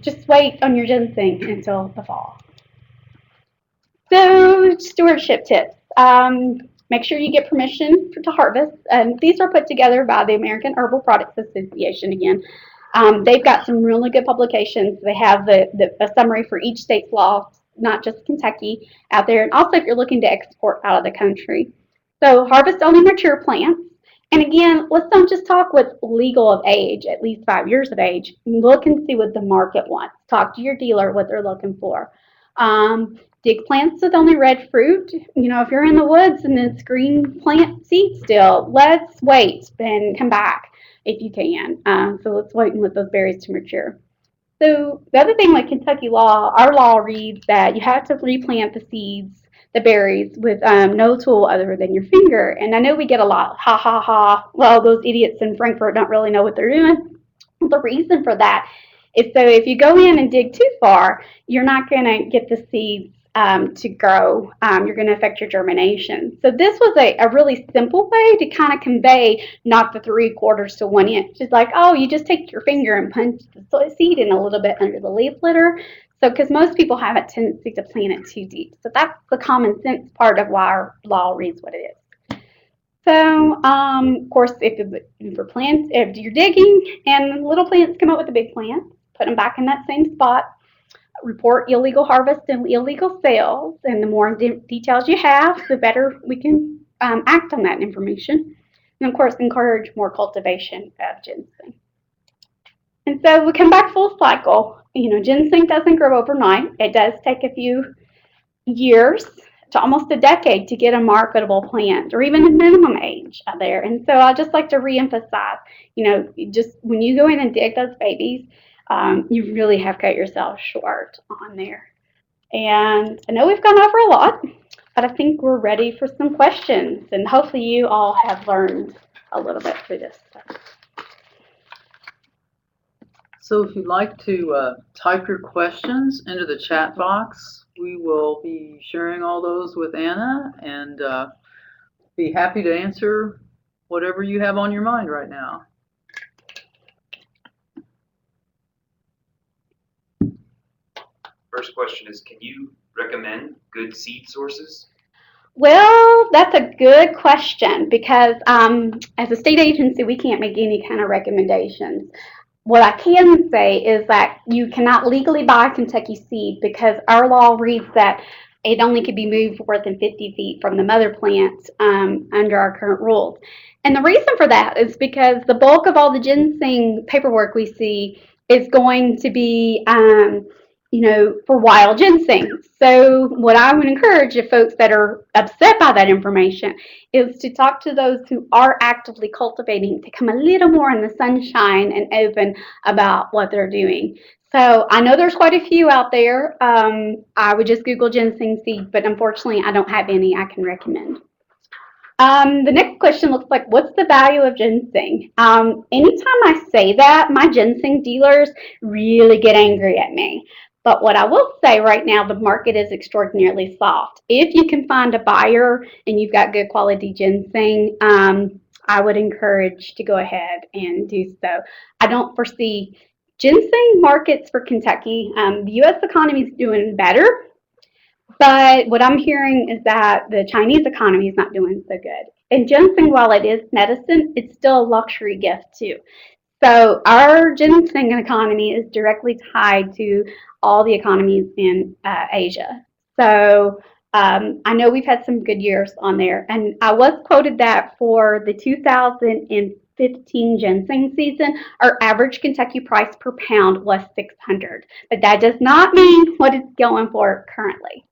just wait on your ginseng until the fall. So stewardship tips. Make sure you get permission to harvest. These are put together by the American Herbal Products Association again. They've got some really good publications. They have a summary for each state's law, not just Kentucky, out there. And also if you're looking to export out of the country. So harvest only mature plants. And again, let's not just talk what's legal of age, at least 5 years of age. Look and see what the market wants. Talk to your dealer what they're looking for. Dig plants with only red fruit. If you're in the woods and it's green plant seed still, let's wait and come back if you can. So let's wait and let those berries to mature. So the other thing, like Kentucky law, our law reads that you have to replant the seeds, the berries, with no tool other than your finger. And I know we get a lot, ha, ha, ha, well, those idiots in Frankfurt don't really know what they're doing. The reason for that is so if you go in and dig too far, you're not going to get the seeds to grow. You're going to affect your germination. So this was a really simple way to kind of convey not the 3/4 to 1 inch. It's like, oh, you just take your finger and punch the seed in a little bit under the leaf litter. So because most people have a tendency to plant it too deep. So that's the common sense part of why our law reads what it is. So, of course, if you're digging and little plants come up with the big plants, put them back in that same spot. Report illegal harvest and illegal sales, and the more details you have, the better we can act on that information. And of course, encourage more cultivation of ginseng. And so we come back full cycle. Ginseng doesn't grow overnight. It does take a few years to almost a decade to get a marketable plant, or even a minimum age out there. And so I just like to reemphasize, just when you go in and dig those babies, you really have cut yourself short on there. And I know we've gone over a lot, but I think we're ready for some questions. And hopefully you all have learned a little bit through this. So if you'd like to type your questions into the chat box, we will be sharing all those with Anna and be happy to answer whatever you have on your mind right now. First question is, can you recommend good seed sources? Well, that's a good question because as a state agency, we can't make any kind of recommendations. What I can say is that you cannot legally buy Kentucky seed because our law reads that it only could be moved more than 50 feet from the mother plant under our current rules. And the reason for that is because the bulk of all the ginseng paperwork we see is going to be for wild ginseng. So what I would encourage if folks that are upset by that information is to talk to those who are actively cultivating, to come a little more in the sunshine and open about what they're doing. So I know there's quite a few out there. I would just Google ginseng seed, but unfortunately I don't have any I can recommend. The next question looks like, what's the value of ginseng? Anytime I say that, my ginseng dealers really get angry at me. But what I will say right now, the market is extraordinarily soft. If you can find a buyer and you've got good quality ginseng, I would encourage to go ahead and do so. I don't foresee ginseng markets for Kentucky. The U.S. economy is doing better. But what I'm hearing is that the Chinese economy is not doing so good. And ginseng, while it is medicine, it's still a luxury gift too. So our ginseng economy is directly tied to all the economies in Asia. So I know we've had some good years on there. And I was quoted that for the 2015 ginseng season, our average Kentucky price per pound was $600. But that does not mean what it's going for currently.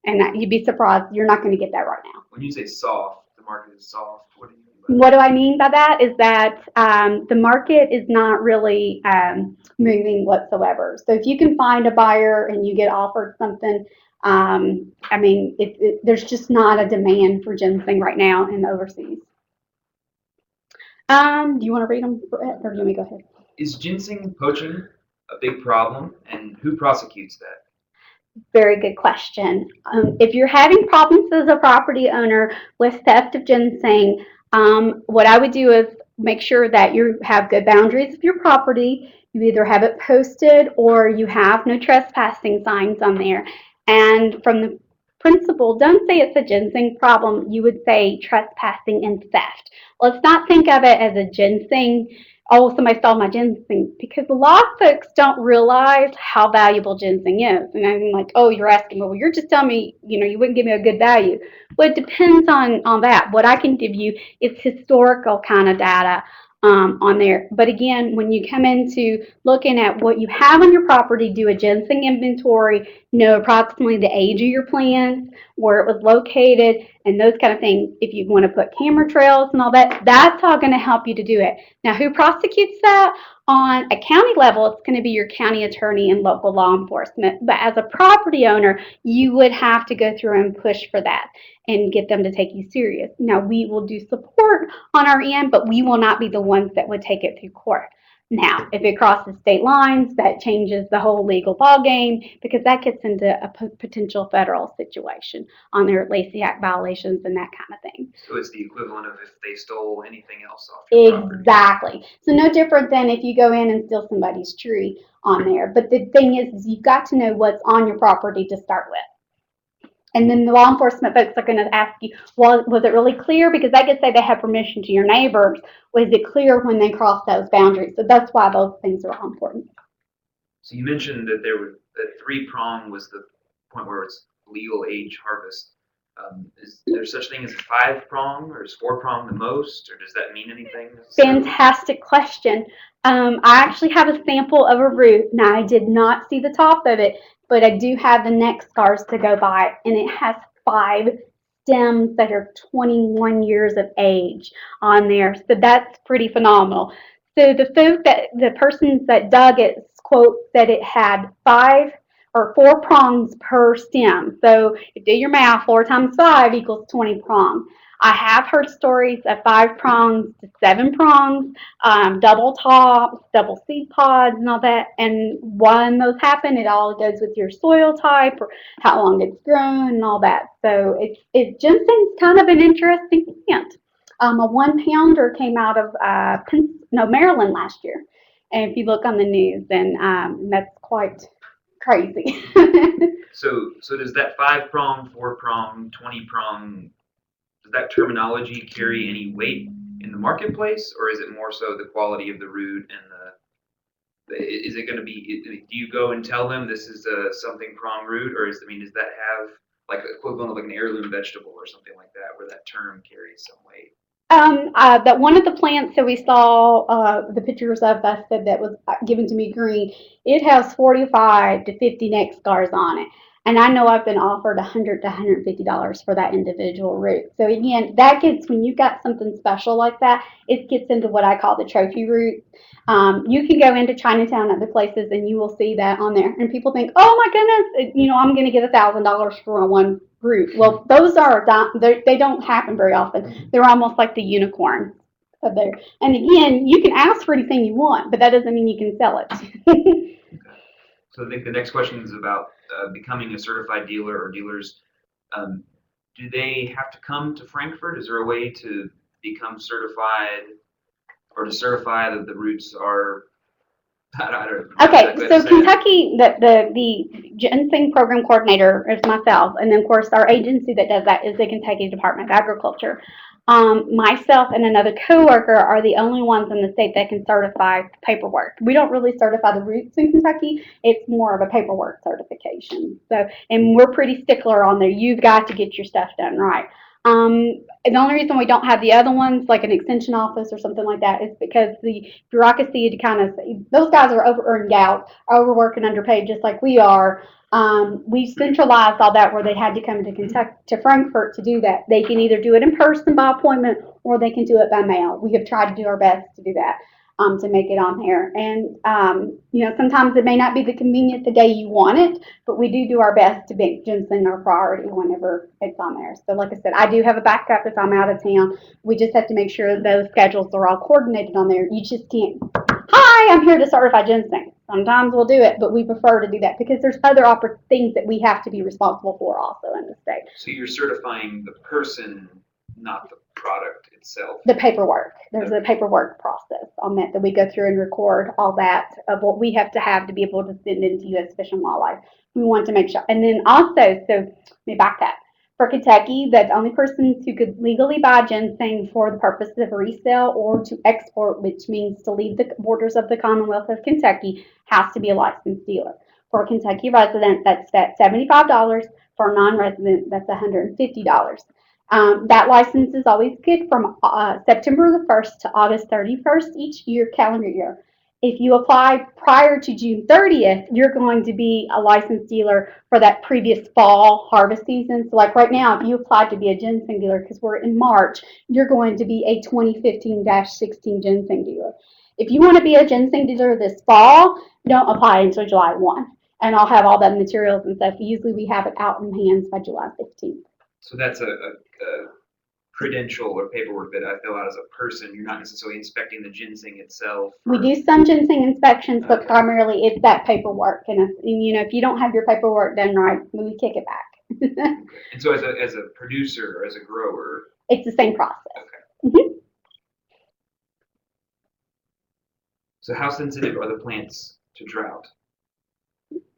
And that, you'd be surprised, you're not going to get that right now. When you say soft, the market is soft, what do you mean by that? What do I mean by that is that the market is not really moving whatsoever. So if you can find a buyer and you get offered something, there's just not a demand for ginseng right now in the overseas. Do you want to read them, or do you want me to go ahead? Is ginseng poaching a big problem, and who prosecutes that? Very good question. If you're having problems as a property owner with theft of ginseng, what I would do is make sure that you have good boundaries of your property. You either have it posted or you have no trespassing signs on there. And from the principle, don't say it's a ginseng problem. You would say trespassing and theft. Let's not think of it as a ginseng, oh, somebody stole my ginseng, because a lot of folks don't realize how valuable ginseng is. And I'm like, oh, you're asking, well, you're just telling me, you wouldn't give me a good value. Well, it depends on that. What I can give you is historical kind of data on there. But again, when you come into looking at what you have on your property, do a ginseng inventory, know approximately the age of your plants, where it was located, and those kind of things. If you want to put camera trails and all that, that's all going to help you to do it. Now, who prosecutes that? On a county level, it's going to be your county attorney and local law enforcement. But as a property owner, you would have to go through and push for that and get them to take you serious. Now, we will do support on our end, but we will not be the ones that would take it through court. Now, if it crosses state lines, that changes the whole legal ball game, because that gets into a potential federal situation on their Lacey Act violations and that kind of thing. So it's the equivalent of if they stole anything else off your property. Exactly. So no different than if you go in and steal somebody's tree on there. But the thing is you've got to know what's on your property to start with. And then the law enforcement folks are going to ask you, well, was it really clear? Because they could say they have permission to your neighbors. Was it clear when they crossed those boundaries? So that's why those things are all important. So you mentioned that that 3-prong was the point where it's legal age harvest. Is there such thing as a 5-prong, or is 4-prong the most, or does that mean anything? Fantastic question. I actually have a sample of a root. Now, I did not see the top of it, but I do have the neck scars to go by, and it has 5 stems that are 21 years of age on there. So that's pretty phenomenal. So the persons that dug it, quote, said it had 5 or 4 prongs per stem. So if you do your math, 4 times 5 equals 20 prongs. I have heard stories of 5 prongs to 7 prongs, double tops, double seed pods, and all that. And when those happen, it all goes with your soil type or how long it's grown and all that. So ginseng's kind of an interesting plant. A 1 pounder came out of Maryland last year. And if you look on the news, then that's quite crazy. So does that 5-prong, 4-prong, 20-prong, does that terminology carry any weight in the marketplace, or is it more so the quality of the root and is it going to be? Do you go and tell them this is a something prong root, or does that have like equivalent of like an heirloom vegetable or something like that, where that term carries some weight? That one of the plants that we saw the pictures of that was given to me green, it has 45 to 50 neck scars on it. And I know I've been offered $100 to $150 for that individual root. So again, that gets, when you've got something special like that, it gets into what I call the trophy root. You can go into Chinatown, other places, and you will see that on there. And people think, oh my goodness, I'm going to get $1,000 for one root. Well, those they don't happen very often. They're almost like the unicorn of there. And again, you can ask for anything you want, but that doesn't mean you can sell it. Okay. So I think the next question is about becoming a certified dealer or dealers. Do they have to come to Frankfurt? Is there a way to become certified or to certify that the roots are? I don't know. Okay, so Kentucky, the ginseng program coordinator is myself, and then of course our agency that does that is the Kentucky Department of Agriculture. Myself and another coworker are the only ones in the state that can certify paperwork. We don't really certify the roots in Kentucky. It's more of a paperwork certification. So, and we're pretty stickler on there. You've got to get your stuff done right. The only reason we don't have the other ones, like an extension office or something like that, is because the bureaucracy to kind of, those guys are over-earned out, overworked and underpaid just like we are. We've centralized all that where they had to come to Kentucky, to Frankfurt to do that. They can either do it in person by appointment or they can do it by mail. We have tried to do our best to do that. To make it on there. And, sometimes it may not be the convenient the day you want it, but we do our best to make ginseng our priority whenever it's on there. So like I said, I do have a backup if I'm out of town. We just have to make sure those schedules are all coordinated on there. You just can't, hi, I'm here to certify ginseng. Sometimes we'll do it, but we prefer to do that because there's other things that we have to be responsible for also in the state. So you're certifying the person, not the product itself. The paperwork. There's a paperwork process on that we go through and record all that of what we have to be able to send into U.S. Fish and Wildlife. We want to make sure. And then also, so let me back that. For Kentucky, the only persons who could legally buy ginseng for the purpose of resale or to export, which means to leave the borders of the Commonwealth of Kentucky, has to be a licensed dealer. For a Kentucky resident, that's $75. For a non-resident, that's $150. That license is always good from September the 1st to August 31st each year, calendar year. If you apply prior to June 30th, you're going to be a licensed dealer for that previous fall harvest season. So like right now, if you apply to be a ginseng dealer, because we're in March, you're going to be a 2015-16 ginseng dealer. If you want to be a ginseng dealer this fall, don't apply until July 1. And I'll have all the materials and stuff. Usually we have it out in hands by July 15th. So that's a credential or paperwork that I fill out as a person. You're not necessarily inspecting the ginseng itself. We do some ginseng inspections, but primarily it's that paperwork. And if you don't have your paperwork done right, we kick it back. And so as a producer or as a grower, it's the same process. Okay. Mm-hmm. So how sensitive are the plants to drought?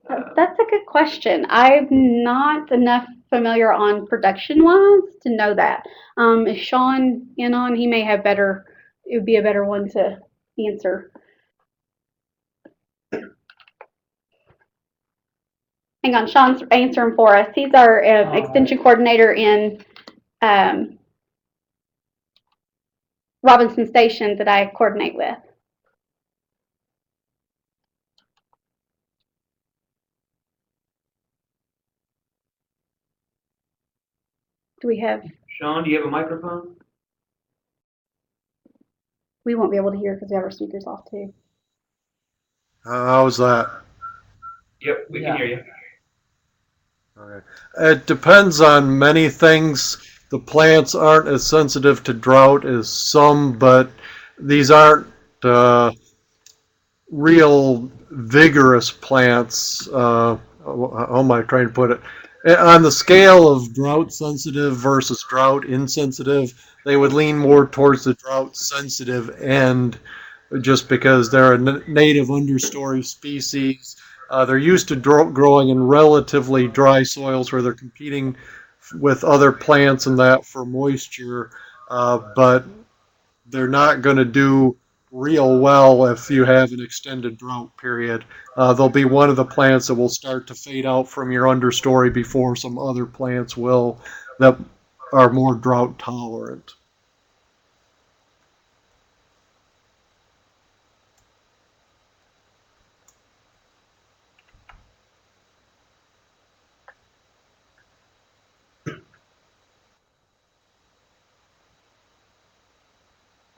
That's a good question. I'm not enough familiar on production wise to know that. Is Sean in on? He may have better, it would be a better one to answer. Hang on, Sean's answering for us. He's our extension coordinator in um, Robinson Station that I coordinate with. Do we have? Sean, do you have a microphone? We won't be able to hear because we have our speakers off too. How's that? Yep, we can hear you. Okay. It depends on many things. The plants aren't as sensitive to drought as some, but these aren't real vigorous plants. How am I trying to put it? On the scale of drought sensitive versus drought insensitive, they would lean more towards the drought sensitive end just because they're a native understory species. They're used to growing in relatively dry soils where they're competing with other plants and that for moisture, but they're not going to do real well if you have an extended drought period. They'll be one of the plants that will start to fade out from your understory before some other plants will that are more drought tolerant.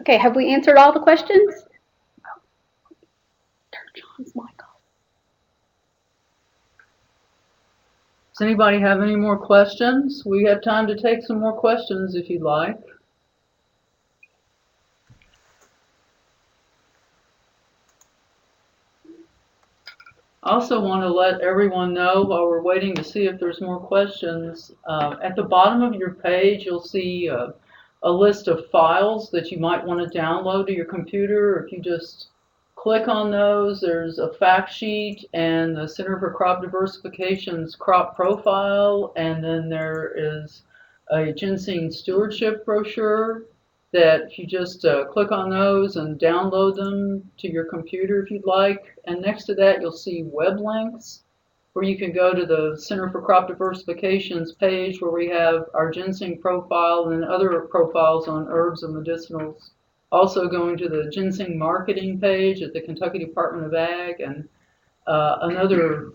Okay, have we answered all the questions? Turn John's mic off. Does anybody have any more questions? We have time to take some more questions if you'd like. I also want to let everyone know while we're waiting to see if there's more questions, at the bottom of your page you'll see a list of files that you might want to download to your computer. If you just click on those, there's a fact sheet and the Center for Crop Diversification's crop profile, and then there is a Ginseng Stewardship brochure that if you just click on those and download them to your computer if you'd like. And next to that you'll see web links where you can go to the Center for Crop Diversification's page where we have our ginseng profile and other profiles on herbs and medicinals. Also going to the ginseng marketing page at the Kentucky Department of Ag, and another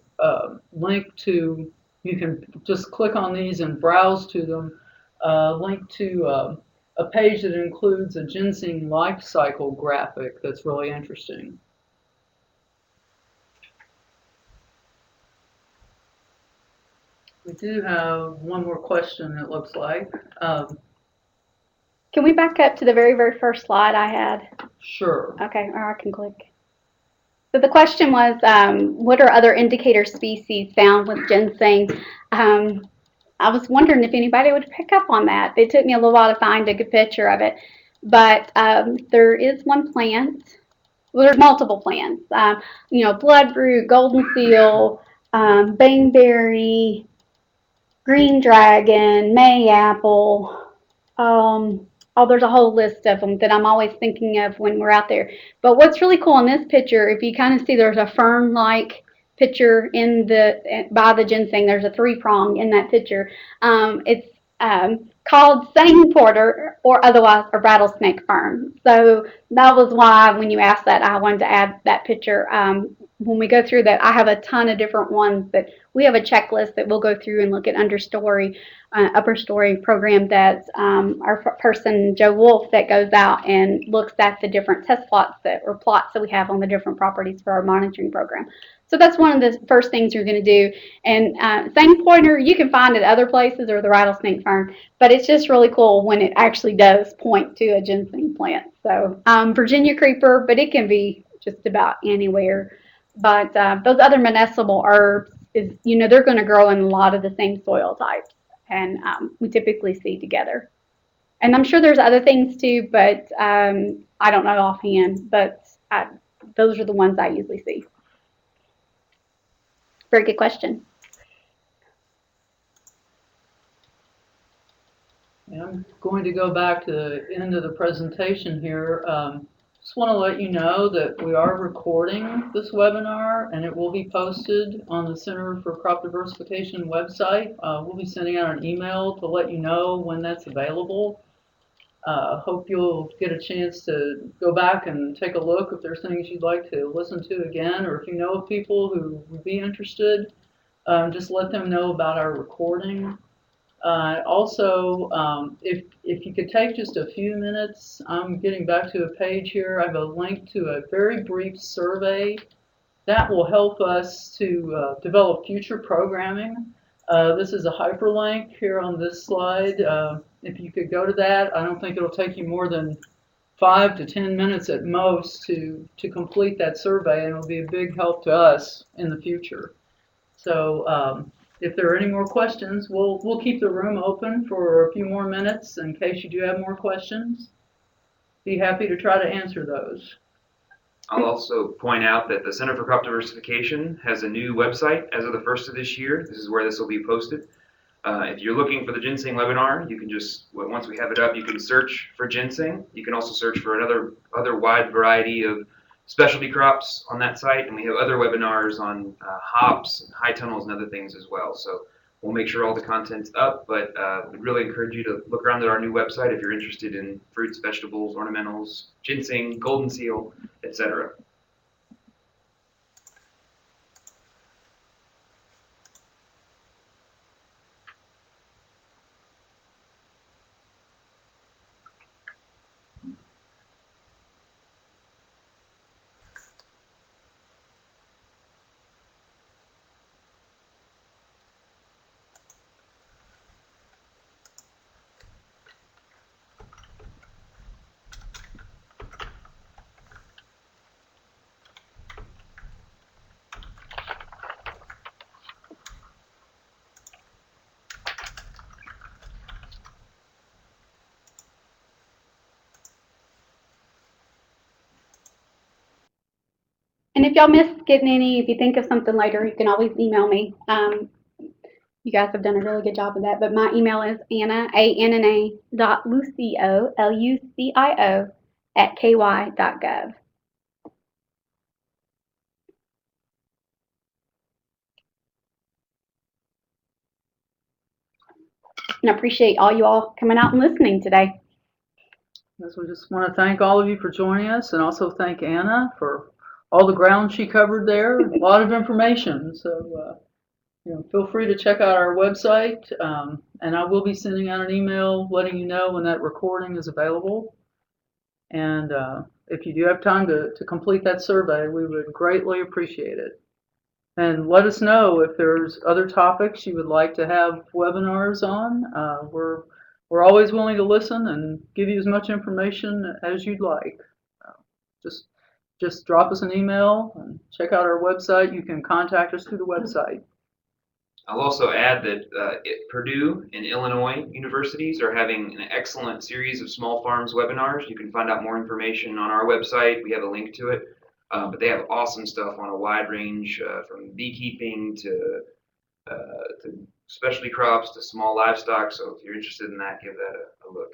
link to, you can just click on these and browse to them, link to a page that includes a ginseng life cycle graphic that's really interesting. We do have one more question, it looks like. Can we back up to the very, very first slide I had? Sure. Okay, or I can click. So the question was, what are other indicator species found with ginseng? I was wondering if anybody would pick up on that. It took me a little while to find a good picture of it, but there is one plant. Well, there's multiple plants. You know, bloodroot, golden seal, baneberry, green dragon, mayapple. Oh, there's a whole list of them that I'm always thinking of when we're out there. But what's really cool in this picture, if you kind of see there's a fern-like picture in the by the ginseng. There's a 3-prong in that picture. It's called Sane Porter, or otherwise a rattlesnake fern. So that was why when you asked that, I wanted to add that picture. When we go through that, I have a ton of different ones that we have a checklist that we'll go through and look at understory, upper story program that our person, Joe Wolf, that goes out and looks at the different test plots or plots that we have on the different properties for our monitoring program. So that's one of the first things you're going to do. And same pointer you can find at other places, or the rattlesnake fern, but it's just really cool when it actually does point to a ginseng plant. So Virginia creeper, but it can be just about anywhere. But those other medicinal herbs, you know, they're going to grow in a lot of the same soil types, and we typically see together. And I'm sure there's other things too, but I don't know offhand. But those are the ones I usually see. very good question. I'm going to go back to the end of the presentation here. Just want to let you know that we are recording this webinar and it will be posted on the Center for Crop Diversification website. We'll be sending out an email to let you know when that's available. Hope you'll get a chance to go back and take a look if there's things you'd like to listen to again, or if you know of people who would be interested, just let them know about our recording. Also, if you could take just a few minutes, I'm getting back to a page here. I have a link to a very brief survey that will help us to develop future programming. This is a hyperlink here on this slide. If you could go to that, I don't think it'll take you more than 5 to 10 minutes at most to complete that survey, and it'll be a big help to us in the future. So if there are any more questions, we'll keep the room open for a few more minutes in case you do have more questions. Be happy to try to answer those. I'll also point out that the Center for Crop Diversification has a new website as of the 1st of this year. This is where this will be posted. If you're looking for the Ginseng webinar, you can just, once we have it up, you can search for ginseng. You can also search for other wide variety of specialty crops on that site, and we have other webinars on hops and high tunnels and other things as well. So we'll make sure all the content's up, but we'd really encourage you to look around at our new website if you're interested in fruits, vegetables, ornamentals, ginseng, golden seal, etc. And if y'all missed getting any, if you think of something later, you can always email me. You guys have done a really good job of that. But my email is Anna, ANNA, .Lucio, LUCIO, @ky.gov. And I appreciate all you all coming out and listening today. Yes, we just want to thank all of you for joining us, and also thank Anna for all the ground she covered there. A lot of information. So feel free to check out our website, and I will be sending out an email letting you know when that recording is available. And if you do have time to complete that survey, we would greatly appreciate it. And let us know if there's other topics you would like to have webinars on. We're always willing to listen and give you as much information as you'd like. Just drop us an email and check out our website. You can contact us through the website. I'll also add that Purdue and Illinois universities are having an excellent series of small farms webinars. You can find out more information on our website. We have a link to it. But they have awesome stuff on a wide range, from beekeeping to specialty crops to small livestock. So if you're interested in that, give that a look.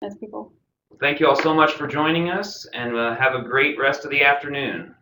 as people. Thank you all so much for joining us, and have a great rest of the afternoon.